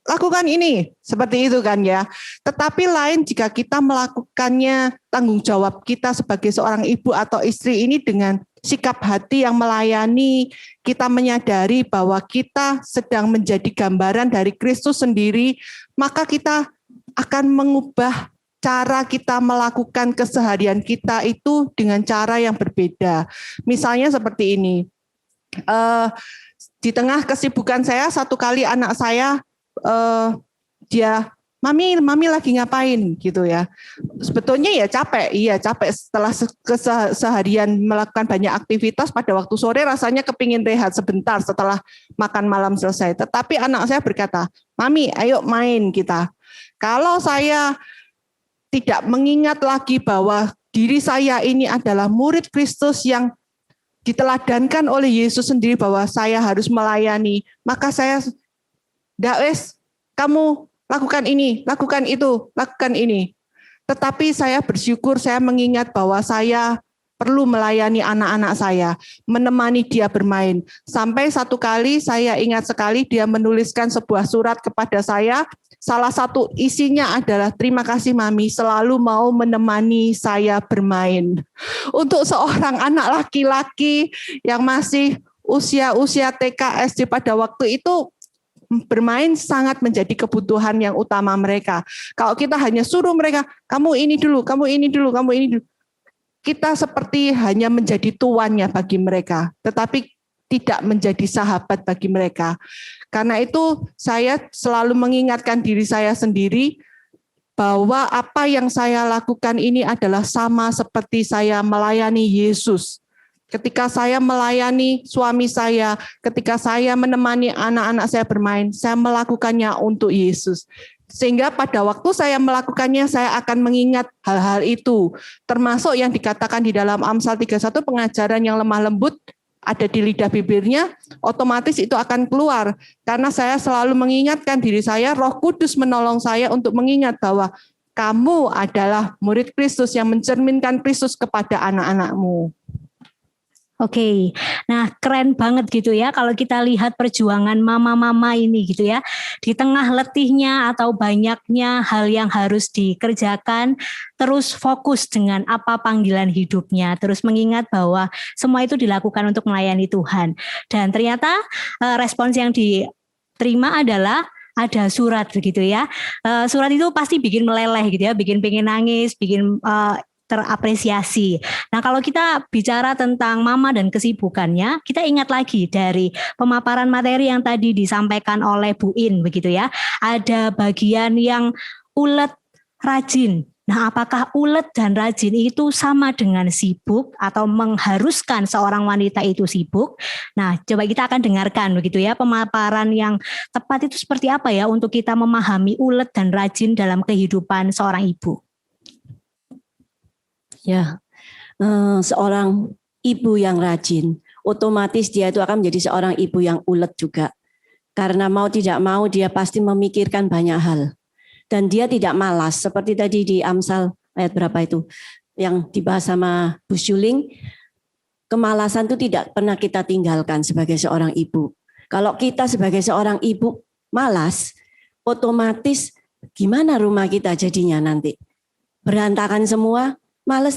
lakukan ini, seperti itu kan ya. Tetapi lain jika kita melakukannya, tanggung jawab kita sebagai seorang ibu atau istri ini dengan sikap hati yang melayani, kita menyadari bahwa kita sedang menjadi gambaran dari Kristus sendiri, maka kita akan mengubah cara kita melakukan keseharian kita itu dengan cara yang berbeda. Misalnya seperti ini, di tengah kesibukan saya, satu kali anak saya, dia, Mami lagi ngapain gitu ya. Sebetulnya ya capek setelah seharian melakukan banyak aktivitas, pada waktu sore rasanya kepingin rehat sebentar setelah makan malam selesai. Tetapi anak saya berkata, Mami ayo main kita. Kalau saya tidak mengingat lagi bahwa diri saya ini adalah murid Kristus yang diteladankan oleh Yesus sendiri bahwa saya harus melayani, maka saya enggak wes, kamu lakukan ini, lakukan itu, lakukan ini. Tetapi saya bersyukur, saya mengingat bahwa saya perlu melayani anak-anak saya, menemani dia bermain. Sampai satu kali saya ingat sekali dia menuliskan sebuah surat kepada saya. Salah satu isinya adalah, terima kasih Mami selalu mau menemani saya bermain. Untuk seorang anak laki-laki yang masih usia TK SD pada waktu itu, bermain sangat menjadi kebutuhan yang utama mereka. Kalau kita hanya suruh mereka, kamu ini dulu, kamu ini dulu, kamu ini dulu, kita seperti hanya menjadi tuannya bagi mereka, tetapi tidak menjadi sahabat bagi mereka. Karena itu saya selalu mengingatkan diri saya sendiri bahwa apa yang saya lakukan ini adalah sama seperti saya melayani Yesus. Ketika saya melayani suami saya, ketika saya menemani anak-anak saya bermain, saya melakukannya untuk Yesus. Sehingga pada waktu saya melakukannya, saya akan mengingat hal-hal itu. Termasuk yang dikatakan di dalam Amsal 31, pengajaran yang lemah lembut ada di lidah bibirnya, otomatis itu akan keluar. Karena saya selalu mengingatkan diri saya, Roh Kudus menolong saya untuk mengingat bahwa kamu adalah murid Kristus yang mencerminkan Kristus kepada anak-anakmu. Oke, nah keren banget gitu ya kalau kita lihat perjuangan mama-mama ini gitu ya. Di tengah letihnya atau banyaknya hal yang harus dikerjakan, terus fokus dengan apa panggilan hidupnya, terus mengingat bahwa semua itu dilakukan untuk melayani Tuhan. Dan ternyata respons yang diterima adalah ada surat begitu ya. Surat itu pasti bikin meleleh gitu ya, bikin pengen nangis, bikin terapresiasi. Nah, kalau kita bicara tentang mama dan kesibukannya, kita ingat lagi dari pemaparan materi yang tadi disampaikan oleh Bu In begitu ya. Ada bagian yang ulet, rajin. Nah, apakah ulet dan rajin itu sama dengan sibuk atau mengharuskan seorang wanita itu sibuk? Nah, coba kita akan dengarkan begitu ya, pemaparan yang tepat itu seperti apa ya untuk kita memahami ulet dan rajin dalam kehidupan seorang ibu. Ya, seorang ibu yang rajin, otomatis dia itu akan menjadi seorang ibu yang ulet juga. Karena mau tidak mau dia pasti memikirkan banyak hal. Dan dia tidak malas, seperti tadi di Amsal ayat berapa itu, yang dibahas sama Bu Syuling, kemalasan itu tidak pernah kita tinggalkan sebagai seorang ibu. Kalau kita sebagai seorang ibu malas, otomatis gimana rumah kita jadinya nanti? Berantakan semua, males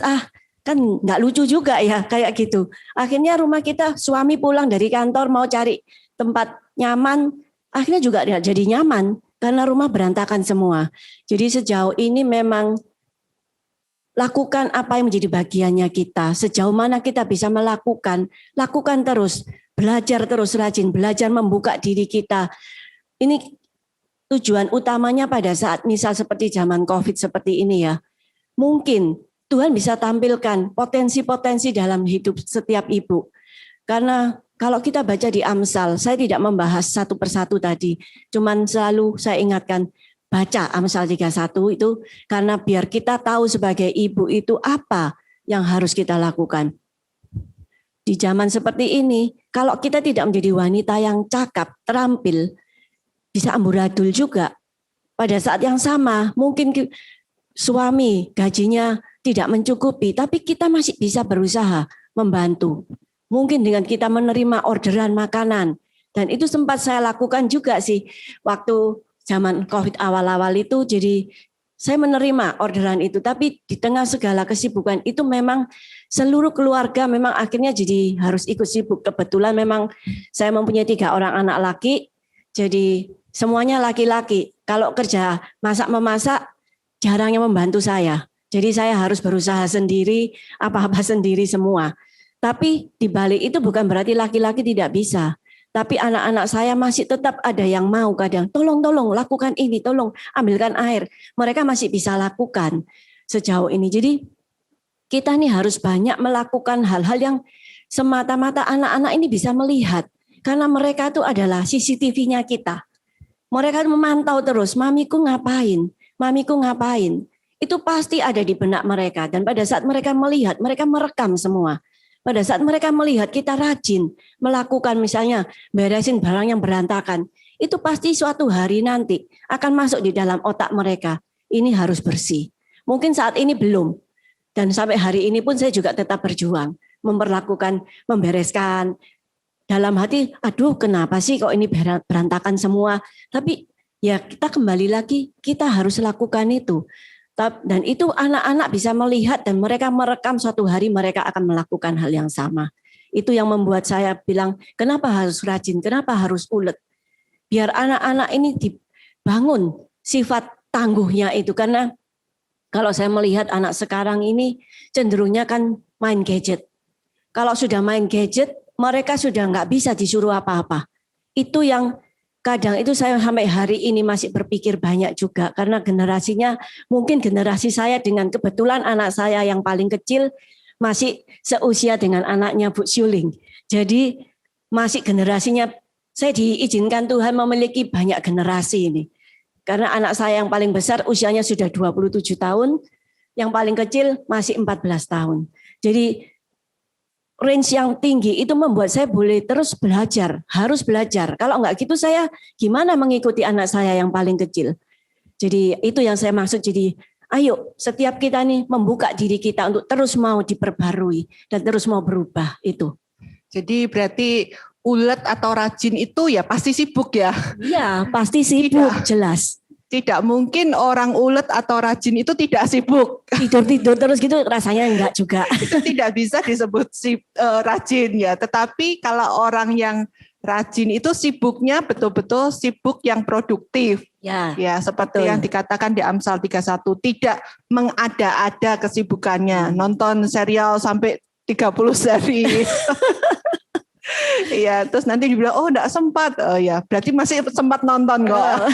kan nggak lucu juga ya kayak gitu. Akhirnya rumah kita suami pulang dari kantor mau cari tempat nyaman, akhirnya juga tidak jadi nyaman karena rumah berantakan semua. Jadi sejauh ini memang lakukan apa yang menjadi bagiannya kita. Sejauh mana kita bisa lakukan terus, belajar terus rajin, belajar membuka diri kita. Ini tujuan utamanya pada saat misal seperti zaman COVID seperti ini ya. Mungkin Tuhan bisa tampilkan potensi-potensi dalam hidup setiap ibu. Karena kalau kita baca di Amsal, saya tidak membahas satu persatu tadi. Cuman selalu saya ingatkan, baca Amsal 31 itu karena biar kita tahu sebagai ibu itu apa yang harus kita lakukan. Di zaman seperti ini, kalau kita tidak menjadi wanita yang cakap, terampil, bisa amburadul juga. Pada saat yang sama, mungkin suami gajinya tidak mencukupi, tapi kita masih bisa berusaha membantu. Mungkin dengan kita menerima orderan makanan. Dan itu sempat saya lakukan juga sih. Waktu zaman COVID awal-awal itu, jadi saya menerima orderan itu. Tapi di tengah segala kesibukan itu memang seluruh keluarga memang akhirnya jadi harus ikut sibuk. Kebetulan memang saya mempunyai 3 orang anak laki, jadi semuanya laki-laki. Kalau kerja masak-memasak, jarang yang membantu saya. Jadi saya harus berusaha sendiri, apa-apa sendiri semua. Tapi di balik itu bukan berarti laki-laki tidak bisa. Tapi anak-anak saya masih tetap ada yang mau kadang, tolong lakukan ini, tolong ambilkan air. Mereka masih bisa lakukan sejauh ini. Jadi kita nih harus banyak melakukan hal-hal yang semata-mata anak-anak ini bisa melihat. Karena mereka itu adalah CCTV-nya kita. Mereka memantau terus, mamiku ngapain. Itu pasti ada di benak mereka. Dan pada saat mereka melihat, mereka merekam semua. Pada saat mereka melihat kita rajin melakukan misalnya beresin barang yang berantakan, itu pasti suatu hari nanti akan masuk di dalam otak mereka. Ini harus bersih. Mungkin saat ini belum. Dan sampai hari ini pun saya juga tetap berjuang. Membereskan. Dalam hati, aduh kenapa sih kok ini berantakan semua. Tapi ya kita kembali lagi, kita harus lakukan itu. Dan itu anak-anak bisa melihat dan mereka merekam suatu hari mereka akan melakukan hal yang sama. Itu yang membuat saya bilang, kenapa harus rajin, kenapa harus ulet. Biar anak-anak ini dibangun sifat tangguhnya itu. Karena kalau saya melihat anak sekarang ini cenderungnya kan main gadget. Kalau sudah main gadget, mereka sudah nggak bisa disuruh apa-apa. Itu yang kadang itu saya sampai hari ini masih berpikir banyak juga karena generasinya mungkin generasi saya dengan kebetulan anak saya yang paling kecil masih seusia dengan anaknya Bu Syuling. Jadi masih generasinya saya diizinkan Tuhan memiliki banyak generasi ini. Karena anak saya yang paling besar usianya sudah 27 tahun, yang paling kecil masih 14 tahun. Jadi range yang tinggi itu membuat saya boleh terus belajar, harus belajar. Kalau enggak gitu saya gimana mengikuti anak saya yang paling kecil. Jadi itu yang saya maksud. Jadi ayo setiap kita nih membuka diri kita untuk terus mau diperbarui dan terus mau berubah itu. Jadi berarti ulet atau rajin itu ya pasti sibuk ya? Iya pasti sibuk, jelas. Tidak mungkin orang ulet atau rajin itu tidak sibuk. Tidur terus gitu rasanya enggak juga. Itu tidak bisa disebut rajin ya. Tetapi kalau orang yang rajin itu sibuknya betul-betul sibuk yang produktif. Ya Seperti betul. yang dikatakan di Amsal 31. Tidak mengada-ada kesibukannya. Nonton serial sampai 30 seri. Iya, terus nanti dibilang, oh enggak sempat. Oh ya, berarti masih sempat nonton kok.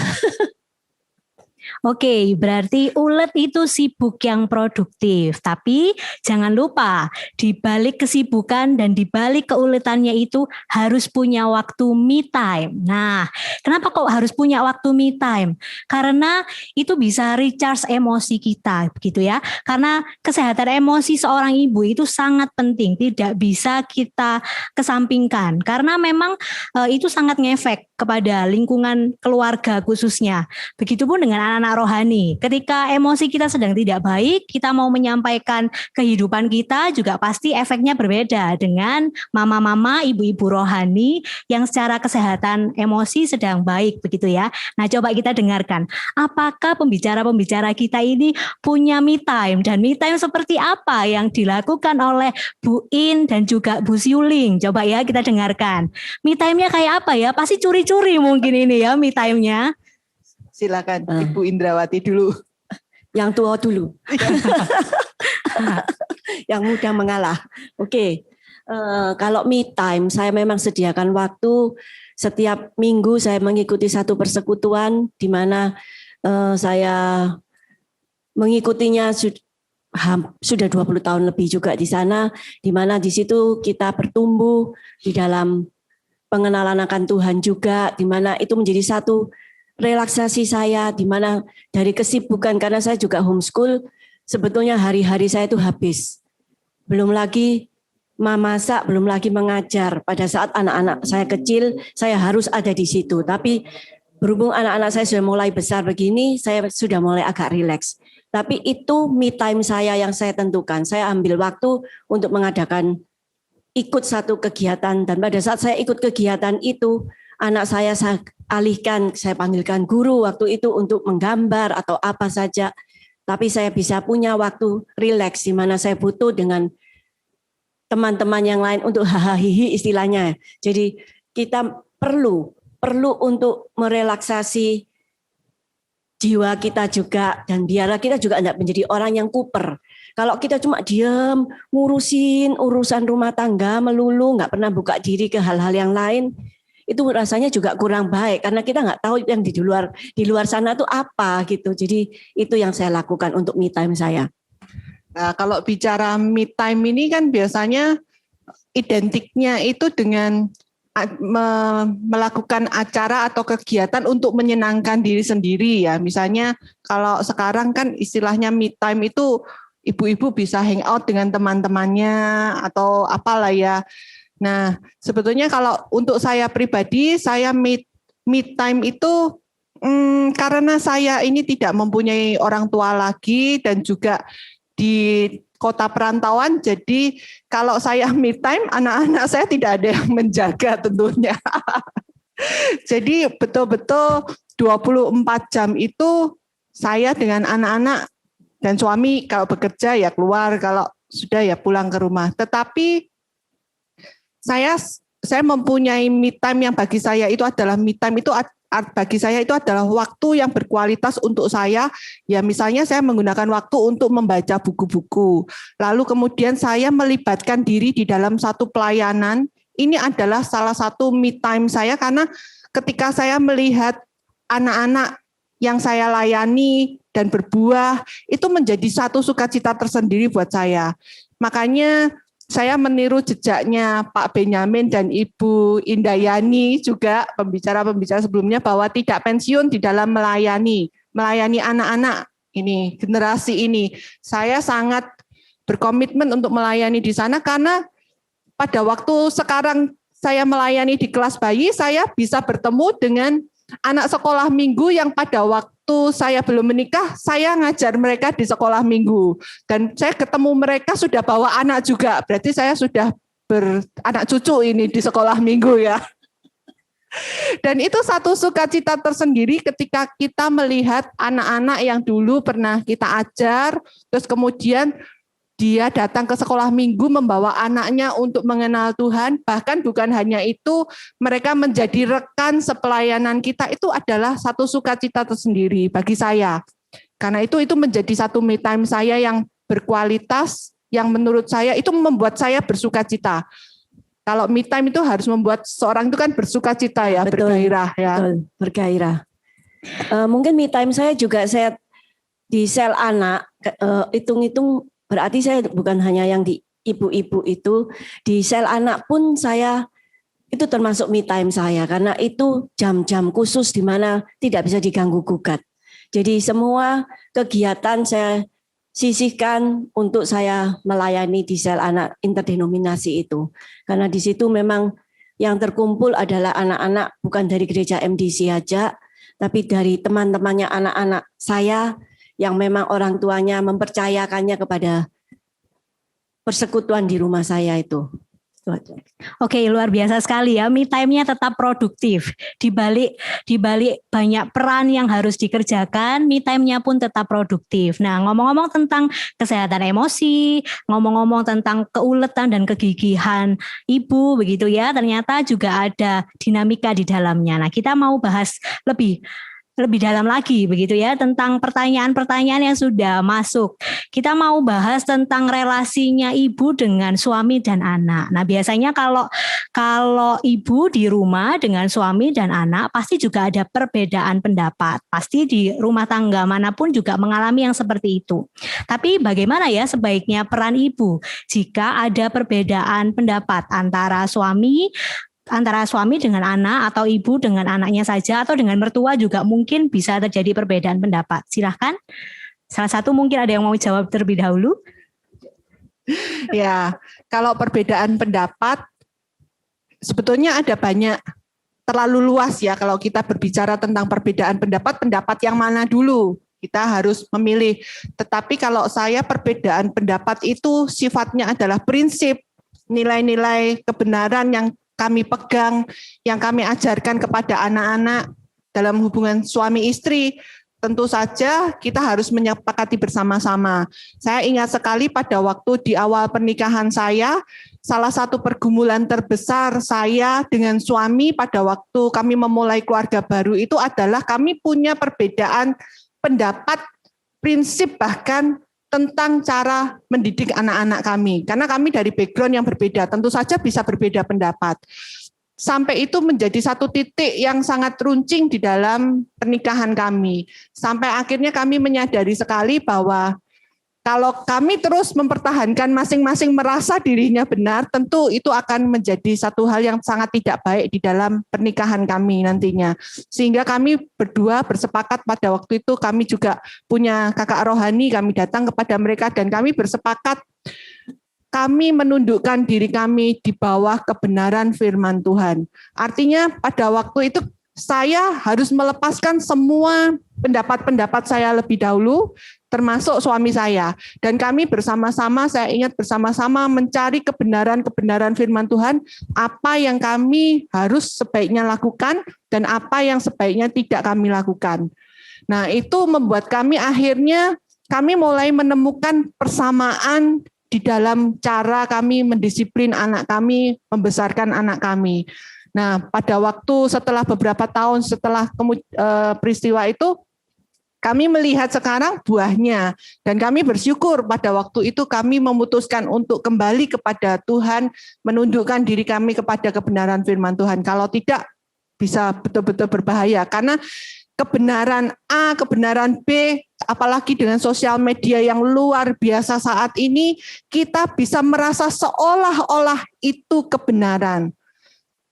Oke, berarti ulet itu sibuk yang produktif. Tapi jangan lupa, di balik kesibukan dan di balik keuletannya itu harus punya waktu me time. Nah, kenapa kok harus punya waktu me time? Karena itu bisa recharge emosi kita, begitu ya. Karena kesehatan emosi seorang ibu itu sangat penting, tidak bisa kita kesampingkan. Karena memang itu sangat ngefek kepada lingkungan keluarga khususnya. Begitupun dengan anak-anak rohani. Ketika emosi kita sedang tidak baik, kita mau menyampaikan kehidupan kita juga pasti efeknya berbeda dengan mama-mama, ibu-ibu rohani yang secara kesehatan emosi sedang baik begitu ya. Nah, coba kita dengarkan. Apakah pembicara-pembicara kita ini punya me time dan me time seperti apa yang dilakukan oleh Bu In dan juga Bu Syuling? Coba ya kita dengarkan. Me time-nya kayak apa ya? Pasti curi-curi mungkin ini ya me time-nya. Silakan Ibu Indrawati dulu. Yang tua dulu. Yang muda mengalah. Oke. Kalau me time, saya memang sediakan waktu setiap minggu saya mengikuti satu persekutuan di mana saya mengikutinya sudah 20 tahun lebih juga di sana, di mana di situ kita bertumbuh di dalam pengenalan akan Tuhan juga, di mana itu menjadi satu relaksasi saya, di mana dari kesibukan karena saya juga homeschool, sebetulnya hari-hari saya itu habis. Belum lagi memasak, belum lagi mengajar. Pada saat anak-anak saya kecil, saya harus ada di situ. Tapi berhubung anak-anak saya sudah mulai besar begini, saya sudah mulai agak rileks. Tapi itu me time saya yang saya tentukan. Saya ambil waktu untuk mengadakan ikut satu kegiatan. Dan pada saat saya ikut kegiatan itu, anak saya alihkan, saya panggilkan guru waktu itu untuk menggambar atau apa saja. Tapi saya bisa punya waktu rileks di mana saya butuh dengan teman-teman yang lain untuk hahaha istilahnya. Jadi kita perlu untuk merelaksasi jiwa kita juga, dan biarlah kita juga tidak menjadi orang yang kuper. Kalau kita cuma diam, ngurusin urusan rumah tangga melulu, nggak pernah buka diri ke hal-hal yang lain, itu rasanya juga kurang baik karena kita nggak tahu yang di luar sana itu apa gitu. Jadi itu yang saya lakukan untuk me time saya. Nah, kalau bicara me time ini kan biasanya identiknya itu dengan melakukan acara atau kegiatan untuk menyenangkan diri sendiri ya. Misalnya kalau sekarang kan istilahnya me time itu ibu-ibu bisa hangout dengan teman-temannya atau apalah ya. Nah, sebetulnya kalau untuk saya pribadi, saya me time itu karena saya ini tidak mempunyai orang tua lagi dan juga di kota perantauan, jadi kalau saya me time, anak-anak saya tidak ada yang menjaga tentunya. Jadi betul-betul 24 jam itu saya dengan anak-anak dan suami kalau bekerja ya keluar, kalau sudah ya pulang ke rumah. Tetapi saya mempunyai me time yang bagi saya itu adalah me time itu bagi saya itu adalah waktu yang berkualitas untuk saya. Ya misalnya saya menggunakan waktu untuk membaca buku-buku. Lalu kemudian saya melibatkan diri di dalam satu pelayanan. Ini adalah salah satu me time saya karena ketika saya melihat anak-anak yang saya layani dan berbuah, itu menjadi satu sukacita tersendiri buat saya. Makanya saya meniru jejaknya Pak Benyamin dan Ibu Indayani juga, pembicara-pembicara sebelumnya, bahwa tidak pensiun di dalam melayani anak-anak ini, generasi ini. Saya sangat berkomitmen untuk melayani di sana karena pada waktu sekarang saya melayani di kelas bayi, saya bisa bertemu dengan anak sekolah minggu yang pada waktu saya belum menikah, saya ngajar mereka di sekolah minggu. Dan saya ketemu mereka sudah bawa anak juga, berarti saya sudah beranak cucu ini di sekolah minggu ya. Dan itu satu sukacita tersendiri ketika kita melihat anak-anak yang dulu pernah kita ajar, terus kemudian dia datang ke sekolah minggu membawa anaknya untuk mengenal Tuhan. Bahkan bukan hanya itu, mereka menjadi rekan sepelayanan kita. Itu adalah satu sukacita tersendiri bagi saya. Karena itu menjadi satu me time saya yang berkualitas, yang menurut saya itu membuat saya bersukacita. Kalau me time itu harus membuat seorang itu kan bersukacita ya, betul, bergairah ya. Betul, bergairah. Mungkin me time saya juga saya di sel anak, hitung-hitung berarti saya bukan hanya yang di ibu-ibu itu, di sel anak pun saya itu termasuk me time saya karena itu jam-jam khusus di mana tidak bisa diganggu gugat. Jadi semua kegiatan saya sisihkan untuk saya melayani di sel anak interdenominasi itu. Karena di situ memang yang terkumpul adalah anak-anak bukan dari gereja MDC aja, tapi dari teman-temannya anak-anak saya yang memang orang tuanya mempercayakannya kepada persekutuan di rumah saya itu. Oke, luar biasa sekali ya. Me time-nya tetap produktif. Di balik banyak peran yang harus dikerjakan, me time-nya pun tetap produktif. Nah, ngomong-ngomong tentang kesehatan emosi, ngomong-ngomong tentang keuletan dan kegigihan ibu begitu ya, ternyata juga ada dinamika di dalamnya. Nah, kita mau bahas lebih dalam lagi begitu ya tentang pertanyaan-pertanyaan yang sudah masuk. Kita mau bahas tentang relasinya ibu dengan suami dan anak. Nah, biasanya kalau ibu di rumah dengan suami dan anak pasti juga ada perbedaan pendapat. Pasti di rumah tangga manapun juga mengalami yang seperti itu. Tapi bagaimana ya sebaiknya peran ibu jika ada perbedaan pendapat antara suami dengan anak atau ibu dengan anaknya saja atau dengan mertua juga mungkin bisa terjadi perbedaan pendapat. Silahkan. Salah satu mungkin ada yang mau jawab terlebih dahulu. Ya, kalau perbedaan pendapat sebetulnya ada banyak, terlalu luas ya kalau kita berbicara tentang perbedaan pendapat yang mana dulu kita harus memilih. Tetapi kalau saya perbedaan pendapat itu sifatnya adalah prinsip, nilai-nilai kebenaran yang kami pegang, yang kami ajarkan kepada anak-anak dalam hubungan suami istri, tentu saja kita harus menyepakati bersama-sama. Saya ingat sekali pada waktu di awal pernikahan saya, salah satu pergumulan terbesar saya dengan suami pada waktu kami memulai keluarga baru itu adalah kami punya perbedaan pendapat, prinsip bahkan tentang cara mendidik anak-anak kami. Karena kami dari background yang berbeda, tentu saja bisa berbeda pendapat. Sampai itu menjadi satu titik yang sangat runcing di dalam pernikahan kami. Sampai akhirnya kami menyadari sekali bahwa kalau kami terus mempertahankan masing-masing merasa dirinya benar, tentu itu akan menjadi satu hal yang sangat tidak baik di dalam pernikahan kami nantinya. Sehingga kami berdua bersepakat pada waktu itu, kami juga punya kakak rohani, kami datang kepada mereka dan kami bersepakat kami menundukkan diri kami di bawah kebenaran firman Tuhan. Artinya pada waktu itu saya harus melepaskan semua pendapat-pendapat saya lebih dahulu, termasuk suami saya. Dan kami bersama-sama, saya ingat bersama-sama mencari kebenaran-kebenaran firman Tuhan, apa yang kami harus sebaiknya lakukan, dan apa yang sebaiknya tidak kami lakukan. Nah, itu membuat kami akhirnya, kami mulai menemukan persamaan di dalam cara kami mendisiplin anak kami, membesarkan anak kami. Nah, pada waktu setelah beberapa tahun setelah peristiwa itu, kami melihat sekarang buahnya, dan kami bersyukur pada waktu itu kami memutuskan untuk kembali kepada Tuhan, menundukkan diri kami kepada kebenaran firman Tuhan. Kalau tidak, bisa betul-betul berbahaya, karena kebenaran A, kebenaran B, apalagi dengan sosial media yang luar biasa saat ini, kita bisa merasa seolah-olah itu kebenaran.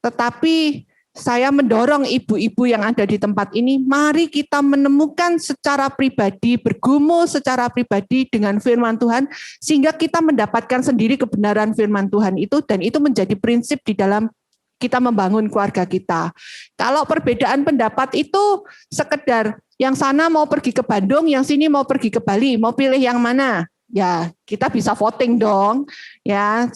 Tetapi saya mendorong ibu-ibu yang ada di tempat ini, mari kita menemukan secara pribadi, bergumul secara pribadi dengan firman Tuhan, sehingga kita mendapatkan sendiri kebenaran firman Tuhan itu, dan itu menjadi prinsip di dalam kita membangun keluarga kita. Kalau perbedaan pendapat itu sekedar yang sana mau pergi ke Bandung, yang sini mau pergi ke Bali, mau pilih yang mana? Ya, kita bisa voting dong. Ya,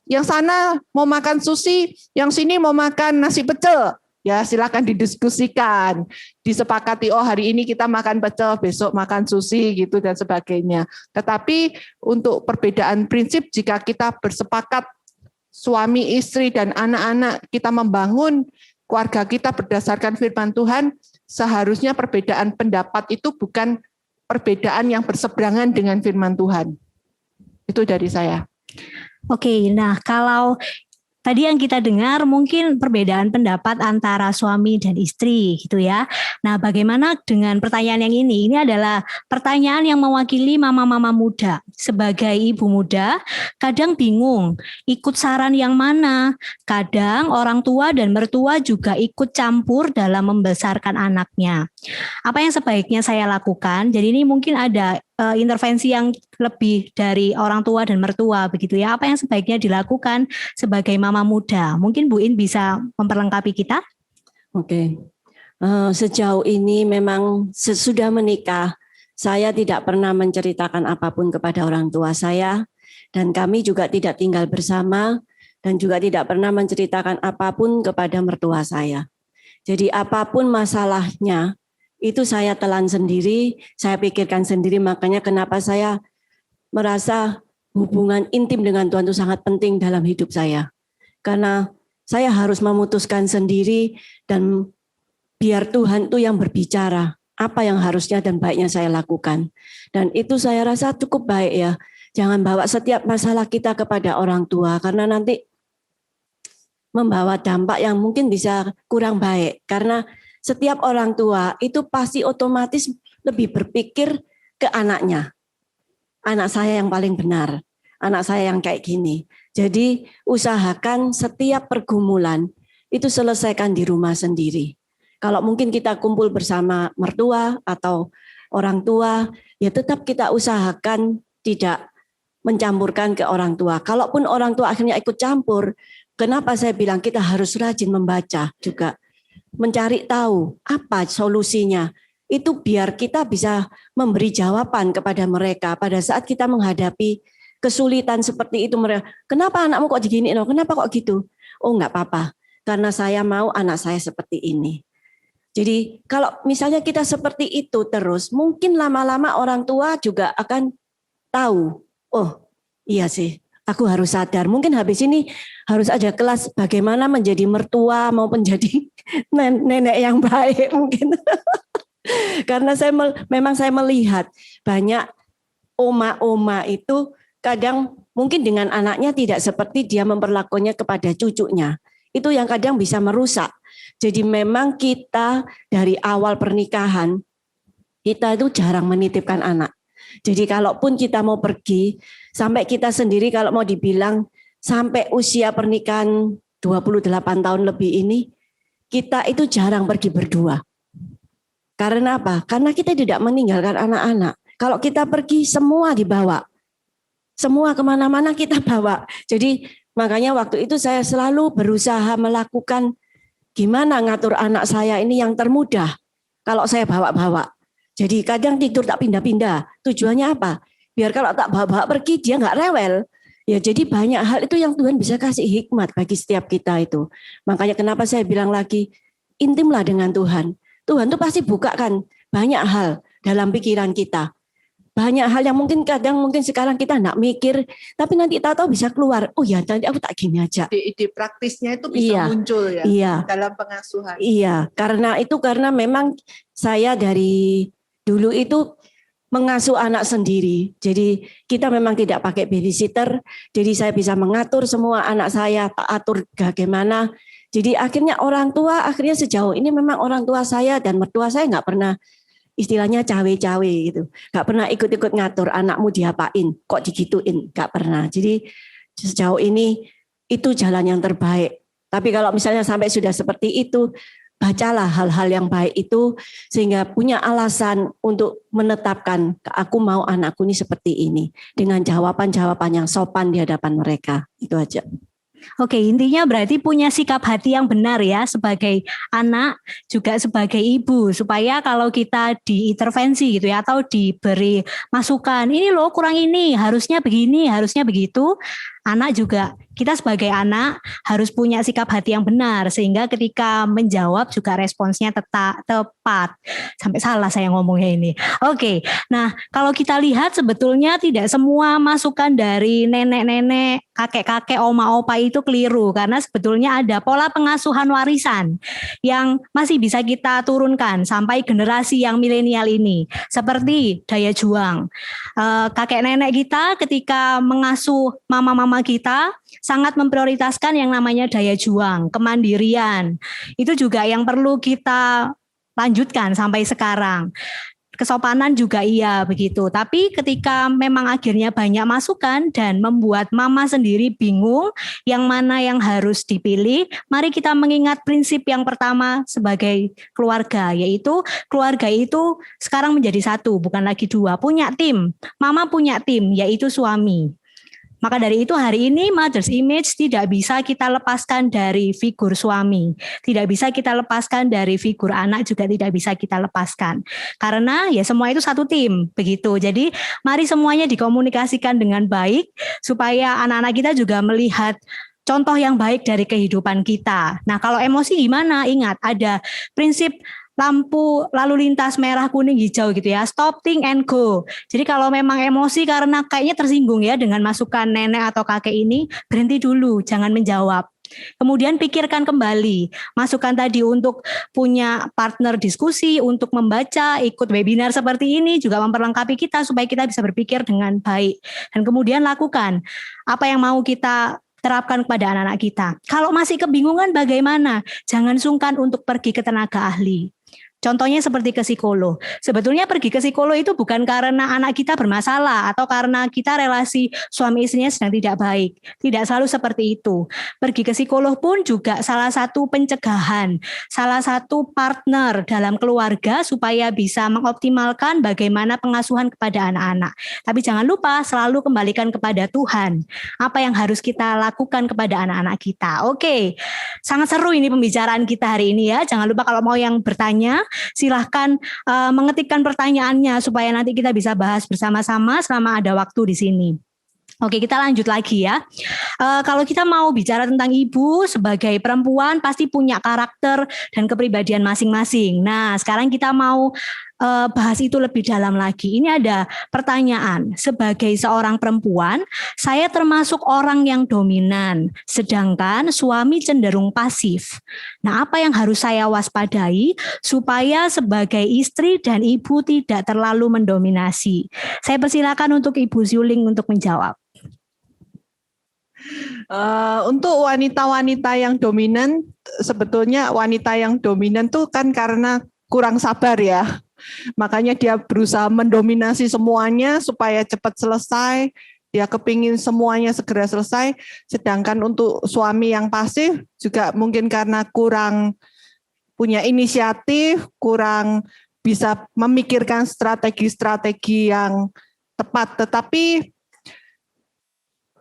yang sana mau makan sushi, yang sini mau makan nasi pecel. Ya, silakan didiskusikan, disepakati, oh hari ini kita makan pecel, besok makan sushi gitu dan sebagainya. Tetapi untuk perbedaan prinsip, jika kita bersepakat suami, istri, dan anak-anak kita membangun keluarga kita berdasarkan firman Tuhan, seharusnya perbedaan pendapat itu bukan perbedaan yang berseberangan dengan firman Tuhan. Itu dari saya. Oke, nah kalau tadi yang kita dengar mungkin perbedaan pendapat antara suami dan istri gitu ya. Nah, bagaimana dengan pertanyaan yang ini? Ini adalah pertanyaan yang mewakili mama-mama muda. Sebagai ibu muda, kadang bingung ikut saran yang mana. Kadang orang tua dan mertua juga ikut campur dalam membesarkan anaknya. Apa yang sebaiknya saya lakukan? Jadi ini mungkin ada intervensi yang lebih dari orang tua dan mertua begitu ya. Apa yang sebaiknya dilakukan sebagai mama muda? Mungkin Bu In bisa memperlengkapi kita. Oke. Sejauh ini memang sesudah menikah, saya tidak pernah menceritakan apapun kepada orang tua saya, dan kami juga tidak tinggal bersama, dan juga tidak pernah menceritakan apapun kepada mertua saya. Jadi apapun masalahnya, itu saya telan sendiri, saya pikirkan sendiri, makanya kenapa saya merasa hubungan intim dengan Tuhan itu sangat penting dalam hidup saya. Karena saya harus memutuskan sendiri dan biar Tuhan itu yang berbicara, apa yang harusnya dan baiknya saya lakukan. Dan itu saya rasa cukup baik ya. Jangan bawa setiap masalah kita kepada orang tua, karena nanti membawa dampak yang mungkin bisa kurang baik. Karena setiap orang tua itu pasti otomatis lebih berpikir ke anaknya. Anak saya yang paling benar, anak saya yang kayak gini. Jadi usahakan setiap pergumulan itu selesaikan di rumah sendiri. Kalau mungkin kita kumpul bersama mertua atau orang tua, ya tetap kita usahakan tidak mencampurkan ke orang tua. Kalaupun orang tua akhirnya ikut campur, kenapa saya bilang kita harus rajin membaca juga. Mencari tahu apa solusinya, itu biar kita bisa memberi jawaban kepada mereka pada saat kita menghadapi kesulitan seperti itu. Mereka, kenapa anakmu kok begini? Kenapa kok gitu? Oh enggak apa-apa, karena saya mau anak saya seperti ini. Jadi kalau misalnya kita seperti itu terus, mungkin lama-lama orang tua juga akan tahu, oh iya sih, aku harus sadar. Mungkin habis ini harus ada kelas bagaimana menjadi mertua maupun jadi nenek yang baik mungkin. Karena memang saya melihat banyak oma-oma itu kadang mungkin dengan anaknya tidak seperti dia memperlakukannya kepada cucunya. Itu yang kadang bisa merusak. Jadi memang kita dari awal pernikahan, kita itu jarang menitipkan anak. Jadi kalaupun kita mau pergi, sampai kita sendiri kalau mau dibilang sampai usia pernikahan 28 tahun lebih ini, kita itu jarang pergi berdua. Karena apa? Karena kita tidak meninggalkan anak-anak. Kalau kita pergi semua dibawa. Semua kemana-mana kita bawa. Jadi makanya waktu itu saya selalu berusaha melakukan gimana ngatur anak saya ini yang termudah. Kalau saya bawa-bawa. Jadi kadang tidur tak pindah-pindah. Tujuannya apa? Biar kalau tak bawa-bawa pergi dia nggak rewel. Ya jadi banyak hal itu yang Tuhan bisa kasih hikmat bagi setiap kita itu. Makanya kenapa saya bilang lagi, intimlah dengan Tuhan. Tuhan tuh pasti bukakan banyak hal dalam pikiran kita. Banyak hal yang mungkin sekarang kita enggak mikir, tapi nanti tahu-tahu bisa keluar. Oh ya, nanti aku tak gini aja. Ide praktisnya itu bisa muncul ya dalam pengasuhan. Iya, karena memang saya dari dulu itu mengasuh anak sendiri. Jadi kita memang tidak pakai babysitter. Jadi saya bisa mengatur semua anak saya, tak atur bagaimana. Jadi akhirnya orang tua, sejauh ini memang orang tua saya dan mertua saya enggak pernah istilahnya cawe-cawe gitu. Gak pernah ikut-ikut ngatur anakmu diapain, kok digituin, gak pernah. Jadi sejauh ini itu jalan yang terbaik. Tapi kalau misalnya sampai sudah seperti itu, bacalah hal-hal yang baik itu sehingga punya alasan untuk menetapkan aku mau anakku ini seperti ini dengan jawaban-jawaban yang sopan di hadapan mereka. Itu aja. Oke, intinya berarti punya sikap hati yang benar ya sebagai anak juga sebagai ibu supaya kalau kita diintervensi gitu ya atau diberi masukan, ini loh kurang ini, harusnya begini, harusnya begitu. Anak juga, kita sebagai anak harus punya sikap hati yang benar sehingga ketika menjawab juga responsnya tepat. Sampai salah saya ngomongnya ini. Oke, nah kalau kita lihat sebetulnya tidak semua masukan dari nenek-nenek, kakek-kakek, oma-opa itu keliru karena sebetulnya ada pola pengasuhan warisan yang masih bisa kita turunkan sampai generasi yang milenial ini. Seperti daya juang. Kakek nenek kita ketika mengasuh mama-mama kita sangat memprioritaskan yang namanya daya juang, kemandirian. Itu juga yang perlu kita lanjutkan sampai sekarang. Kesopanan juga iya begitu. Tapi ketika memang akhirnya banyak masukan dan membuat mama sendiri bingung yang mana yang harus dipilih, mari kita mengingat prinsip yang pertama sebagai keluarga, yaitu keluarga itu sekarang menjadi satu, bukan lagi dua. Punya tim, mama punya tim, yaitu suami. Maka dari itu hari ini Mother's Image tidak bisa kita lepaskan dari figur suami. Tidak bisa kita lepaskan dari figur anak, juga tidak bisa kita lepaskan. Karena ya semua itu satu tim, begitu. Jadi mari semuanya dikomunikasikan dengan baik supaya anak-anak kita juga melihat contoh yang baik dari kehidupan kita. Nah kalau emosi gimana? Ingat ada prinsip lampu lalu lintas merah kuning hijau gitu ya, stop, think and go. Jadi kalau memang emosi karena kayaknya tersinggung ya dengan masukan nenek atau kakek ini, berhenti dulu, jangan menjawab. Kemudian pikirkan kembali masukan tadi untuk punya partner diskusi, untuk membaca, ikut webinar seperti ini juga memperlengkapi kita supaya kita bisa berpikir dengan baik. Dan kemudian lakukan apa yang mau kita terapkan kepada anak-anak kita. Kalau masih kebingungan bagaimana? Jangan sungkan untuk pergi ke tenaga ahli. Contohnya seperti ke psikolog. Sebetulnya pergi ke psikolog itu bukan karena anak kita bermasalah atau karena kita relasi suami istrinya sedang tidak baik. Tidak selalu seperti itu. Pergi ke psikolog pun juga salah satu pencegahan, salah satu partner dalam keluarga supaya bisa mengoptimalkan bagaimana pengasuhan kepada anak-anak. Tapi jangan lupa selalu kembalikan kepada Tuhan. Apa yang harus kita lakukan kepada anak-anak kita. Oke, sangat seru ini pembicaraan kita hari ini ya. Jangan lupa kalau mau yang bertanya, silahkan mengetikkan pertanyaannya supaya nanti kita bisa bahas bersama-sama selama ada waktu di sini. Oke, kita lanjut lagi ya. Kalau kita mau bicara tentang ibu sebagai perempuan pasti punya karakter dan kepribadian masing-masing. Nah, sekarang kita mau bahas itu lebih dalam lagi. Ini ada pertanyaan, sebagai seorang perempuan, saya termasuk orang yang dominan, sedangkan suami cenderung pasif. Nah, apa yang harus saya waspadai supaya sebagai istri dan ibu tidak terlalu mendominasi? Saya persilakan untuk Ibu Zuling untuk menjawab. Untuk wanita-wanita yang dominan, sebetulnya wanita yang dominan tuh kan karena kurang sabar ya. Makanya dia berusaha mendominasi semuanya supaya cepat selesai. Dia kepingin semuanya segera selesai. Sedangkan untuk suami yang pasif juga mungkin karena kurang punya inisiatif, kurang bisa memikirkan strategi-strategi yang tepat. Tetapi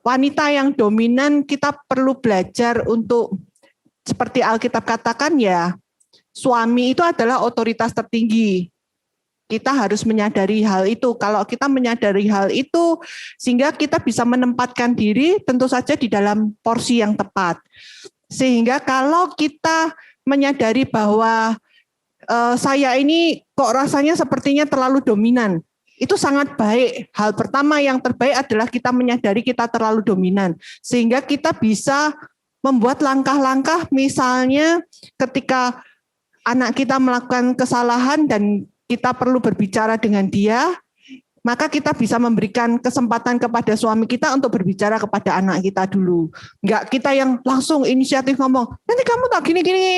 wanita yang dominan kita perlu belajar untuk seperti Alkitab katakan ya, suami itu adalah otoritas tertinggi. Kita harus menyadari hal itu. Kalau kita menyadari hal itu, sehingga kita bisa menempatkan diri tentu saja di dalam porsi yang tepat. Sehingga kalau kita menyadari bahwa saya ini kok rasanya sepertinya terlalu dominan, itu sangat baik. Hal pertama yang terbaik adalah kita menyadari kita terlalu dominan. Sehingga kita bisa membuat langkah-langkah, misalnya ketika anak kita melakukan kesalahan dan kita perlu berbicara dengan dia, maka kita bisa memberikan kesempatan kepada suami kita untuk berbicara kepada anak kita dulu. Enggak kita yang langsung inisiatif ngomong, nanti kamu tak gini-gini,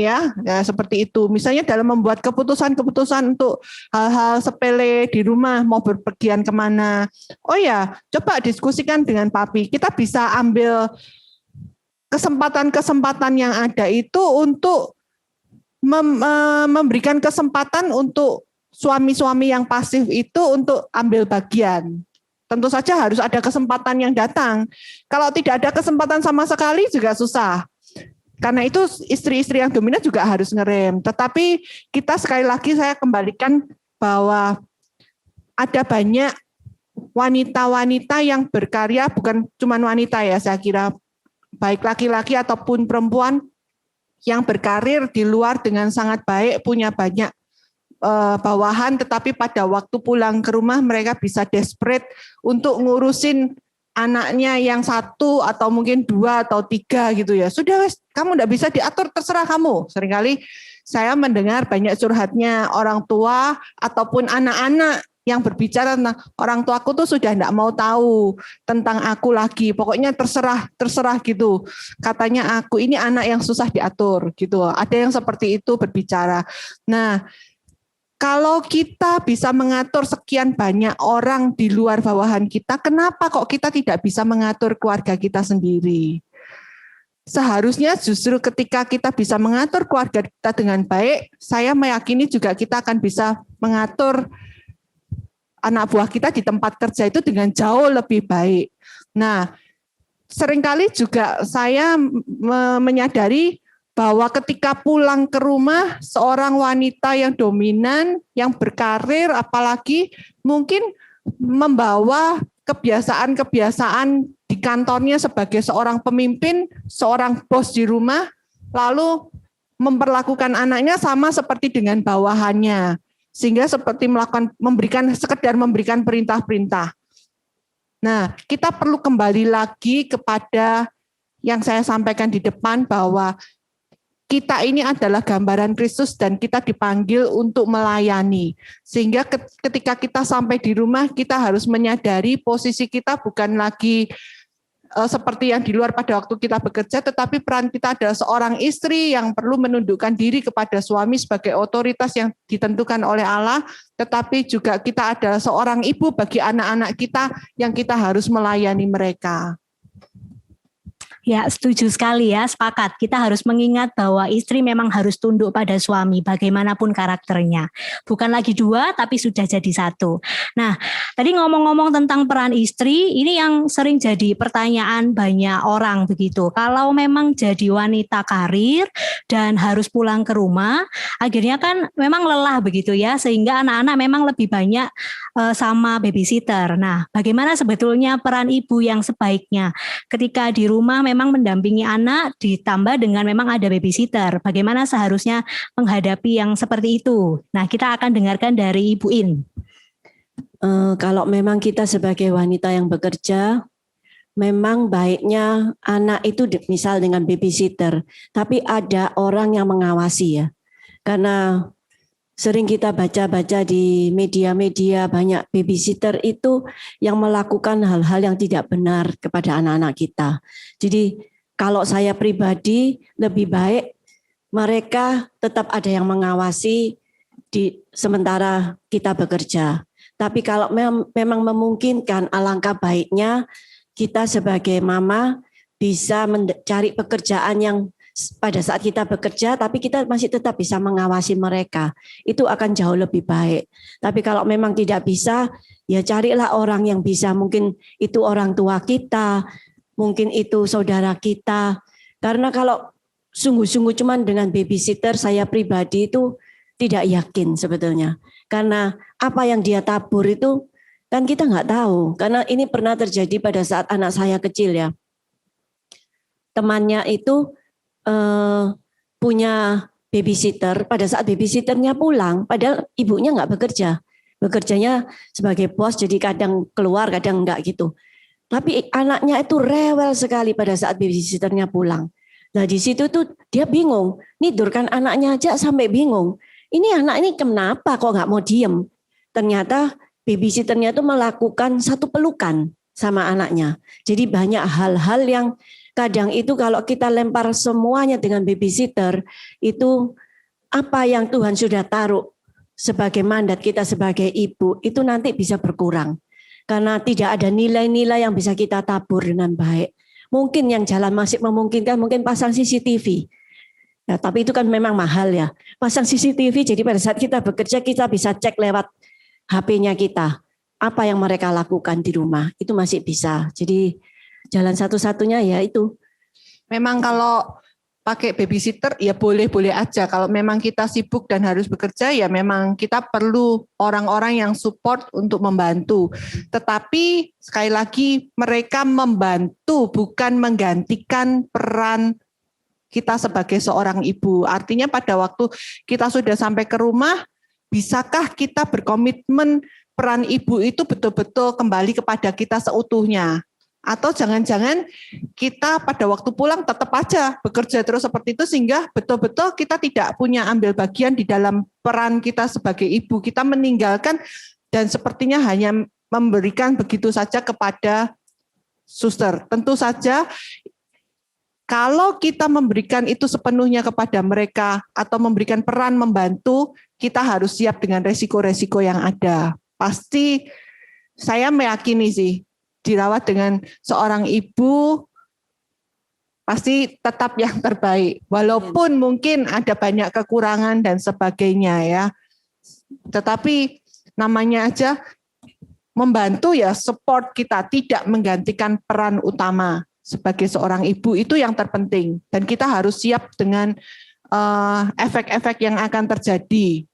ya seperti itu. Misalnya dalam membuat keputusan-keputusan untuk hal-hal sepele di rumah, mau berpergian kemana. Oh ya, coba diskusikan dengan papi. Kita bisa ambil kesempatan-kesempatan yang ada itu untuk memberikan kesempatan untuk suami-suami yang pasif itu untuk ambil bagian. Tentu saja harus ada kesempatan yang datang. Kalau tidak ada kesempatan sama sekali juga susah. Karena itu istri-istri yang dominan juga harus ngerem. Tetapi kita sekali lagi saya kembalikan bahwa ada banyak wanita-wanita yang berkarya, bukan cuma wanita ya saya kira, baik laki-laki ataupun perempuan yang berkarir di luar dengan sangat baik, punya banyak bawahan, tetapi pada waktu pulang ke rumah mereka bisa desperate untuk ngurusin anaknya yang satu atau mungkin dua atau tiga gitu ya. Sudah wes, kamu enggak bisa diatur, terserah kamu. Seringkali saya mendengar banyak curhatnya orang tua ataupun anak-anak yang berbicara tentang orang tuaku tuh sudah enggak mau tahu tentang aku lagi. Pokoknya terserah gitu. Katanya aku ini anak yang susah diatur gitu. Ada yang seperti itu berbicara. Nah, kalau kita bisa mengatur sekian banyak orang di luar bawahan kita, kenapa kok kita tidak bisa mengatur keluarga kita sendiri? Seharusnya justru ketika kita bisa mengatur keluarga kita dengan baik, saya meyakini juga kita akan bisa mengatur anak buah kita di tempat kerja itu dengan jauh lebih baik. Nah, seringkali juga saya menyadari bahwa ketika pulang ke rumah, seorang wanita yang dominan, yang berkarir, apalagi mungkin membawa kebiasaan-kebiasaan di kantornya sebagai seorang pemimpin, seorang bos di rumah, lalu memperlakukan anaknya sama seperti dengan bawahannya. Sehingga seperti sekedar memberikan perintah-perintah. Nah, kita perlu kembali lagi kepada yang saya sampaikan di depan bahwa kita ini adalah gambaran Kristus dan kita dipanggil untuk melayani. Sehingga ketika kita sampai di rumah, kita harus menyadari posisi kita bukan lagi seperti yang di luar pada waktu kita bekerja, tetapi peran kita adalah seorang istri yang perlu menundukkan diri kepada suami sebagai otoritas yang ditentukan oleh Allah, tetapi juga kita adalah seorang ibu bagi anak-anak kita yang kita harus melayani mereka. Ya, setuju sekali ya, sepakat. Kita harus mengingat bahwa istri memang harus tunduk pada suami, bagaimanapun karakternya. Bukan lagi dua, tapi sudah jadi satu. Nah, tadi ngomong-ngomong tentang peran istri, ini yang sering jadi pertanyaan banyak orang begitu. Kalau memang jadi wanita karir dan harus pulang ke rumah, akhirnya kan memang lelah begitu ya, sehingga anak-anak memang lebih banyak sama babysitter. Nah, bagaimana sebetulnya peran ibu yang sebaiknya ketika di rumah memang mendampingi anak ditambah dengan memang ada babysitter. Bagaimana seharusnya menghadapi yang seperti itu? Nah, kita akan dengarkan dari Ibu In. Kalau memang kita sebagai wanita yang bekerja, memang baiknya anak itu misal dengan babysitter, tapi ada orang yang mengawasi ya. Karena sering kita baca-baca di media-media banyak babysitter itu yang melakukan hal-hal yang tidak benar kepada anak-anak kita. Jadi kalau saya pribadi lebih baik mereka tetap ada yang mengawasi di sementara kita bekerja. Tapi kalau memang memungkinkan, alangkah baiknya kita sebagai mama bisa mencari pekerjaan yang pada saat kita bekerja, tapi kita masih tetap bisa mengawasi mereka. Itu akan jauh lebih baik. Tapi kalau memang tidak bisa, ya carilah orang yang bisa. Mungkin itu orang tua kita, mungkin itu saudara kita. Karena kalau sungguh-sungguh cuman dengan babysitter, saya pribadi itu tidak yakin sebetulnya. Karena apa yang dia tabur itu kan kita nggak tahu. Karena ini pernah terjadi pada saat anak saya kecil ya. Temannya itu punya babysitter, pada saat babysitternya pulang, padahal ibunya nggak bekerja. Bekerjanya sebagai bos, jadi kadang keluar, kadang enggak gitu. Tapi anaknya itu rewel sekali pada saat babysitternya pulang. Nah di situ tuh dia bingung, nidurkan anaknya aja sampai bingung. Ini anak ini kenapa kok nggak mau diem? Ternyata babysitternya itu melakukan satu pelukan sama anaknya. Jadi banyak hal-hal yang kadang itu kalau kita lempar semuanya dengan babysitter, itu apa yang Tuhan sudah taruh sebagai mandat kita sebagai ibu, itu nanti bisa berkurang. Karena tidak ada nilai-nilai yang bisa kita tabur dengan baik. Mungkin yang jalan masih memungkinkan, mungkin pasang CCTV. Ya, tapi itu kan memang mahal ya. Pasang CCTV, jadi pada saat kita bekerja, kita bisa cek lewat HP-nya kita. Apa yang mereka lakukan di rumah, itu masih bisa. Jadi jalan satu-satunya ya itu. Memang kalau pakai babysitter ya boleh-boleh aja. Kalau memang kita sibuk dan harus bekerja ya memang kita perlu orang-orang yang support untuk membantu. Tetapi sekali lagi mereka membantu bukan menggantikan peran kita sebagai seorang ibu. Artinya pada waktu kita sudah sampai ke rumah, bisakah kita berkomitmen peran ibu itu betul-betul kembali kepada kita seutuhnya? Atau jangan-jangan kita pada waktu pulang tetap aja bekerja terus seperti itu sehingga betul-betul kita tidak punya ambil bagian di dalam peran kita sebagai ibu. Kita meninggalkan dan sepertinya hanya memberikan begitu saja kepada suster. Tentu saja kalau kita memberikan itu sepenuhnya kepada mereka atau memberikan peran membantu, kita harus siap dengan resiko-resiko yang ada. Pasti saya meyakini sih, dirawat dengan seorang ibu pasti tetap yang terbaik. Walaupun mungkin ada banyak kekurangan dan sebagainya ya. Tetapi namanya aja membantu ya, support kita, tidak menggantikan peran utama sebagai seorang ibu, itu yang terpenting. Dan kita harus siap dengan efek-efek yang akan terjadi.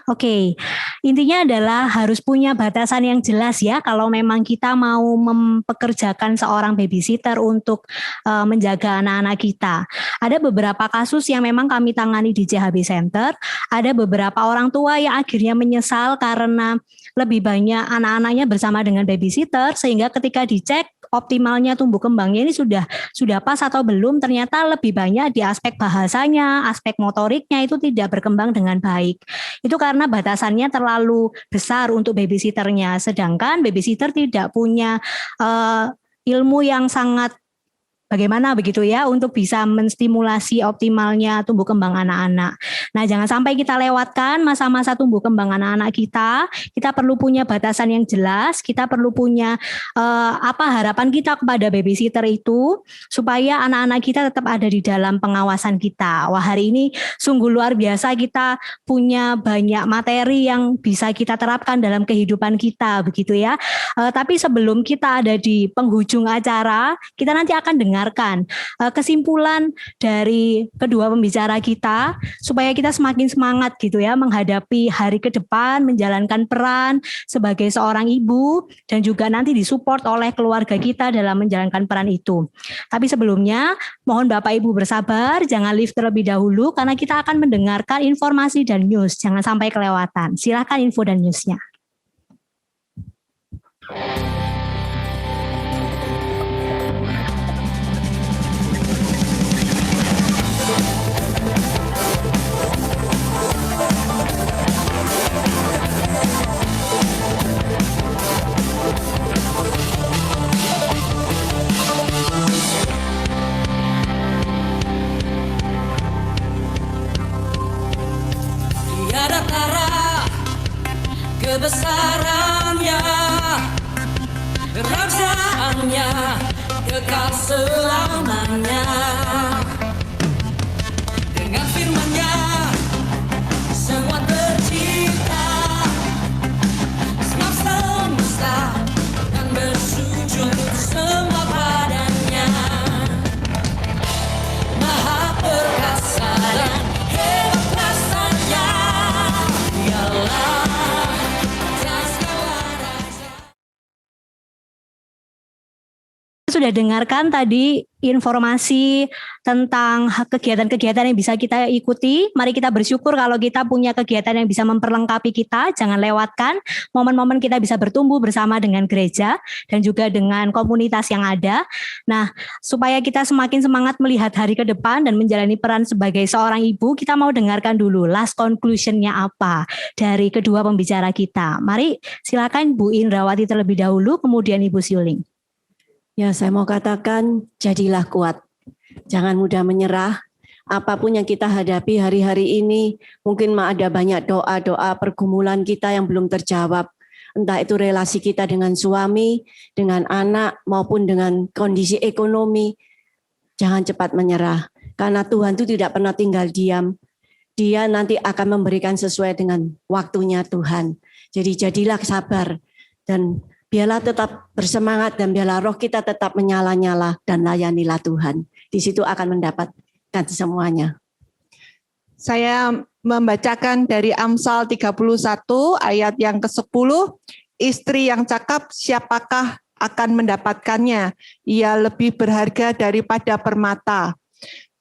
Oke, intinya adalah harus punya batasan yang jelas ya kalau memang kita mau mempekerjakan seorang babysitter untuk menjaga anak-anak kita. Ada beberapa kasus yang memang kami tangani di JHB Center, ada beberapa orang tua yang akhirnya menyesal karena lebih banyak anak-anaknya bersama dengan babysitter sehingga ketika dicek optimalnya tumbuh kembangnya ini sudah pas atau belum, ternyata lebih banyak di aspek bahasanya, aspek motoriknya itu tidak berkembang dengan baik. Itu karena batasannya terlalu besar untuk babysitternya, sedangkan babysitter tidak punya ilmu yang sangat bagaimana begitu ya untuk bisa menstimulasi optimalnya tumbuh kembang anak-anak. Nah, jangan sampai kita lewatkan masa-masa tumbuh kembang anak-anak kita. Kita perlu punya batasan yang jelas, kita perlu punya apa harapan kita kepada babysitter itu supaya anak-anak kita tetap ada di dalam pengawasan kita. Wah, hari ini sungguh luar biasa, kita punya banyak materi yang bisa kita terapkan dalam kehidupan kita begitu ya. Tapi sebelum kita ada di penghujung acara, kita nanti akan dengarkan kesimpulan dari kedua pembicara kita supaya kita semakin semangat gitu ya menghadapi hari ke depan, menjalankan peran sebagai seorang ibu dan juga nanti disupport oleh keluarga kita dalam menjalankan peran itu. Tapi sebelumnya mohon Bapak Ibu bersabar, jangan live terlebih dahulu karena kita akan mendengarkan informasi dan news, jangan sampai kelewatan. Silakan info dan newsnya. kebesarannya, kerajaannya kekal selamanya. Dengan firman-Nya semua tercipta, semesta dan bersujud semua padanya. Maha perkasa dan hebat kuasa-Nya, Dialah atas segala raja. Sudah dengarkan tadi informasi tentang kegiatan-kegiatan yang bisa kita ikuti. Mari kita bersyukur kalau kita punya kegiatan yang bisa memperlengkapi kita. Jangan lewatkan momen-momen kita bisa bertumbuh bersama dengan gereja dan juga dengan komunitas yang ada. Nah, supaya kita semakin semangat melihat hari ke depan dan menjalani peran sebagai seorang ibu, kita mau dengarkan dulu last conclusion-nya apa dari kedua pembicara kita. Mari silakan Bu Indrawati terlebih dahulu, kemudian Ibu Siuling. Ya, saya mau katakan jadilah kuat. Jangan mudah menyerah. Apapun yang kita hadapi hari-hari ini, mungkin ada banyak doa-doa pergumulan kita yang belum terjawab. Entah itu relasi kita dengan suami, dengan anak, maupun dengan kondisi ekonomi. Jangan cepat menyerah. Karena Tuhan itu tidak pernah tinggal diam. Dia nanti akan memberikan sesuai dengan waktunya Tuhan. Jadi jadilah sabar dan biarlah tetap bersemangat dan biarlah roh kita tetap menyala-nyala dan layanilah Tuhan. Di situ akan mendapatkan semuanya. Saya membacakan dari Amsal 31 ayat yang ke-10. Istri yang cakap siapakah akan mendapatkannya? Ia lebih berharga daripada permata.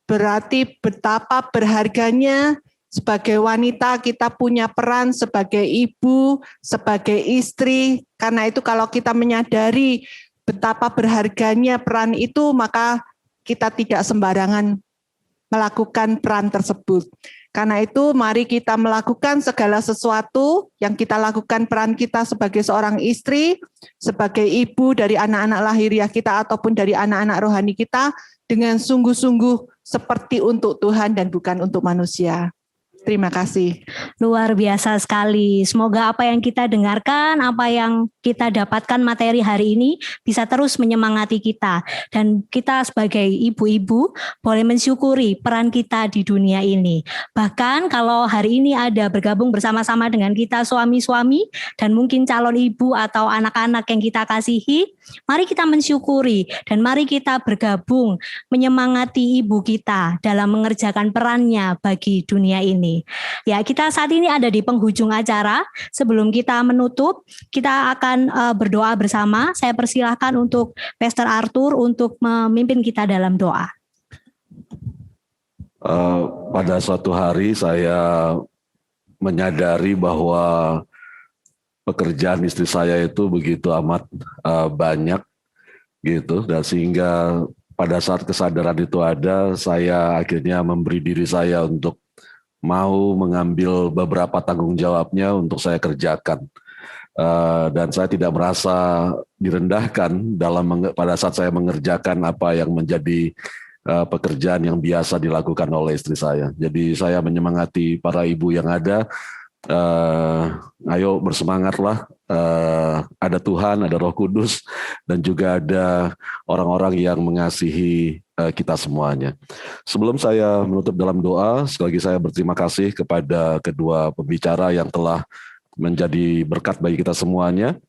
Berarti betapa berharganya sebagai wanita kita punya peran sebagai ibu, sebagai istri. Karena itu kalau kita menyadari betapa berharganya peran itu, maka kita tidak sembarangan melakukan peran tersebut. Karena itu mari kita melakukan segala sesuatu yang kita lakukan peran kita sebagai seorang istri, sebagai ibu dari anak-anak lahiriah kita ataupun dari anak-anak rohani kita dengan sungguh-sungguh seperti untuk Tuhan dan bukan untuk manusia. Terima kasih. Luar biasa sekali. Semoga apa yang kita dengarkan, apa yang kita dapatkan materi hari ini bisa terus menyemangati kita. Dan kita sebagai ibu-ibu boleh mensyukuri peran kita di dunia ini. Bahkan kalau hari ini ada bergabung bersama-sama dengan kita suami-suami dan mungkin calon ibu atau anak-anak yang kita kasihi, mari kita mensyukuri dan mari kita bergabung menyemangati ibu kita dalam mengerjakan perannya bagi dunia ini. Ya, kita saat ini ada di penghujung acara. Sebelum kita menutup, kita akan berdoa bersama. Saya persilahkan untuk Pastor Arthur untuk memimpin kita dalam doa. Pada suatu hari saya menyadari bahwa pekerjaan istri saya itu begitu amat banyak gitu, dan sehingga pada saat kesadaran itu ada, saya akhirnya memberi diri saya untuk mau mengambil beberapa tanggung jawabnya untuk saya kerjakan. Dan saya tidak merasa direndahkan pada saat saya mengerjakan apa yang menjadi pekerjaan yang biasa dilakukan oleh istri saya. Jadi saya menyemangati para ibu yang ada, ayo bersemangatlah, ada Tuhan, ada Roh Kudus, dan juga ada orang-orang yang mengasihi kita semuanya. Sebelum saya menutup dalam doa, sekali lagi saya berterima kasih kepada kedua pembicara yang telah menjadi berkat bagi kita semuanya.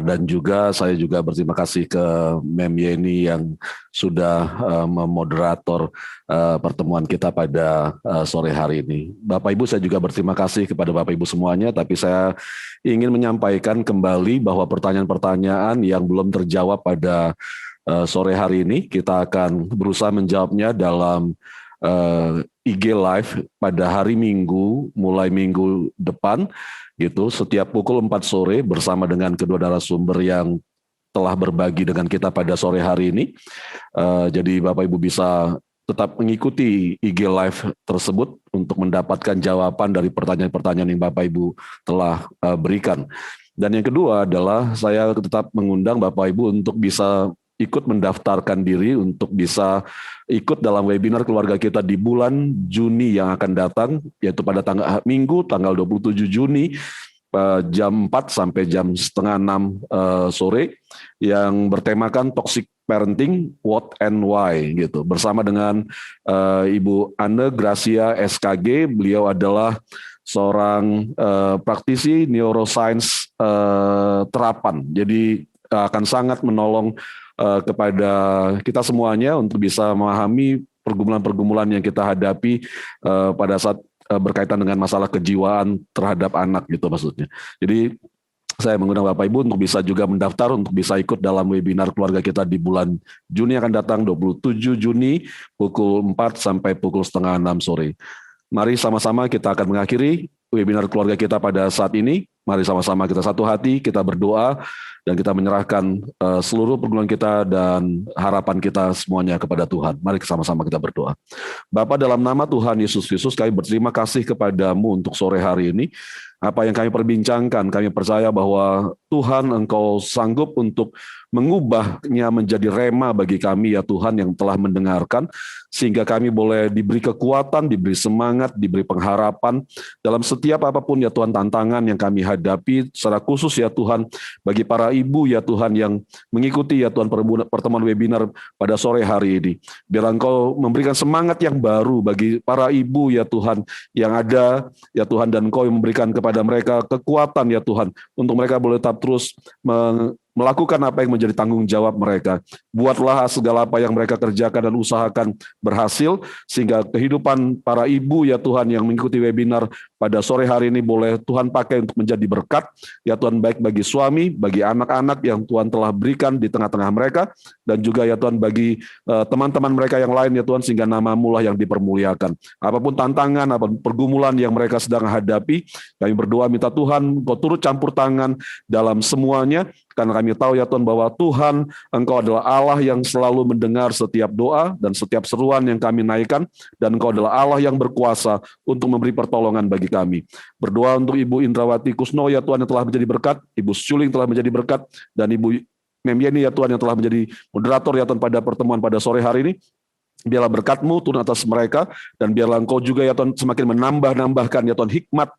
Dan juga saya juga berterima kasih ke Mem Yeni yang sudah memoderator pertemuan kita pada sore hari ini. Bapak Ibu, saya juga berterima kasih kepada Bapak Ibu semuanya, tapi saya ingin menyampaikan kembali bahwa pertanyaan-pertanyaan yang belum terjawab pada sore hari ini, kita akan berusaha menjawabnya dalam IG Live pada hari Minggu, mulai minggu depan, gitu, setiap pukul 4 sore bersama dengan kedua narasumber yang telah berbagi dengan kita pada sore hari ini. Jadi Bapak Ibu bisa tetap mengikuti IG Live tersebut untuk mendapatkan jawaban dari pertanyaan-pertanyaan yang Bapak Ibu telah berikan. Dan yang kedua adalah saya tetap mengundang Bapak Ibu untuk bisa ikut mendaftarkan diri untuk bisa ikut dalam webinar keluarga kita di bulan Juni yang akan datang, yaitu pada Minggu tanggal 27 Juni jam 4 sampai jam setengah 6 sore yang bertemakan toxic parenting, what and why gitu. Bersama dengan Ibu Anne Gracia SKG, beliau adalah seorang praktisi neuroscience terapan. Jadi akan sangat menolong kepada kita semuanya untuk bisa memahami pergumulan-pergumulan yang kita hadapi pada saat berkaitan dengan masalah kejiwaan terhadap anak gitu maksudnya. Jadi saya mengundang Bapak Ibu untuk bisa juga mendaftar untuk bisa ikut dalam webinar keluarga kita di bulan Juni akan datang, 27 Juni pukul 4 sampai pukul setengah 6 sore. Mari sama-sama kita akan mengakhiri webinar keluarga kita pada saat ini. Mari sama-sama kita satu hati, kita berdoa, dan kita menyerahkan seluruh pergumulan kita dan harapan kita semuanya kepada Tuhan. Mari sama-sama kita berdoa. Bapa, dalam nama Tuhan Yesus Kristus, kami berterima kasih kepadamu untuk sore hari ini. Apa yang kami perbincangkan, kami percaya bahwa Tuhan Engkau sanggup untuk mengubahnya menjadi rema bagi kami ya Tuhan yang telah mendengarkan, sehingga kami boleh diberi kekuatan, diberi semangat, diberi pengharapan dalam setiap apapun ya Tuhan tantangan yang kami hadapi, secara khusus ya Tuhan bagi para ibu ya Tuhan yang mengikuti ya Tuhan pertemuan webinar pada sore hari ini. Biar Engkau memberikan semangat yang baru bagi para ibu ya Tuhan yang ada ya Tuhan, dan Engkau yang memberikan kepada mereka kekuatan ya Tuhan untuk mereka boleh tetap terus melakukan apa yang menjadi tanggung jawab mereka. Buatlah segala apa yang mereka kerjakan dan usahakan berhasil, sehingga kehidupan para ibu ya Tuhan yang mengikuti webinar pada sore hari ini boleh Tuhan pakai untuk menjadi berkat ya Tuhan, baik bagi suami, bagi anak-anak yang Tuhan telah berikan di tengah-tengah mereka, dan juga ya Tuhan bagi teman-teman mereka yang lain ya Tuhan, sehingga nama-Mu lah yang dipermuliakan. Apapun tantangan, apapun pergumulan yang mereka sedang hadapi, kami berdoa minta Tuhan Engkau turut campur tangan dalam semuanya, karena kami tahu ya Tuhan bahwa Tuhan Engkau adalah Allah yang selalu mendengar setiap doa dan setiap seruan yang kami naikkan, dan Engkau adalah Allah yang berkuasa untuk memberi pertolongan bagi kami. Berdoa untuk Ibu Indrawati Kusno ya Tuhan yang telah menjadi berkat, Ibu Syuling telah menjadi berkat, dan Ibu Memieni ya Tuhan yang telah menjadi moderator ya Tuhan pada pertemuan pada sore hari ini. Biarlah berkat-Mu turun atas mereka, dan biarlah Engkau juga ya Tuhan semakin menambah-nambahkan ya Tuhan hikmat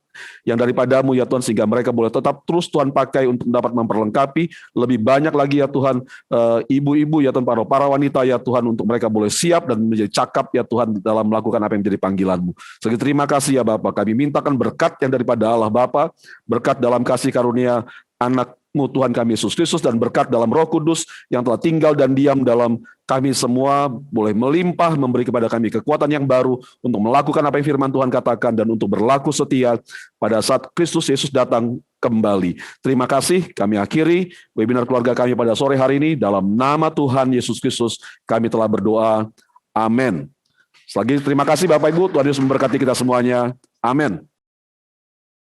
yang daripada-Mu ya Tuhan, sehingga mereka boleh tetap terus Tuhan pakai untuk dapat memperlengkapi lebih banyak lagi ya Tuhan ibu-ibu ya Tuhan, para wanita ya Tuhan, untuk mereka boleh siap dan menjadi cakap ya Tuhan dalam melakukan apa yang menjadi panggilan-Mu. Sekali terima kasih ya Bapa, kami mintakan berkat yang daripada Allah Bapa, berkat dalam kasih karunia anak-Mu Tuhan kami Yesus Kristus, dan berkat dalam Roh Kudus yang telah tinggal dan diam dalam kami semua boleh melimpah, memberi kepada kami kekuatan yang baru untuk melakukan apa yang firman Tuhan katakan, dan untuk berlaku setia pada saat Kristus Yesus datang kembali. Terima kasih, kami akhiri webinar keluarga kami pada sore hari ini. Dalam nama Tuhan Yesus Kristus kami telah berdoa. Amin. Sekali lagi terima kasih Bapak Ibu, Tuhan Yesus memberkati kita semuanya. Amin.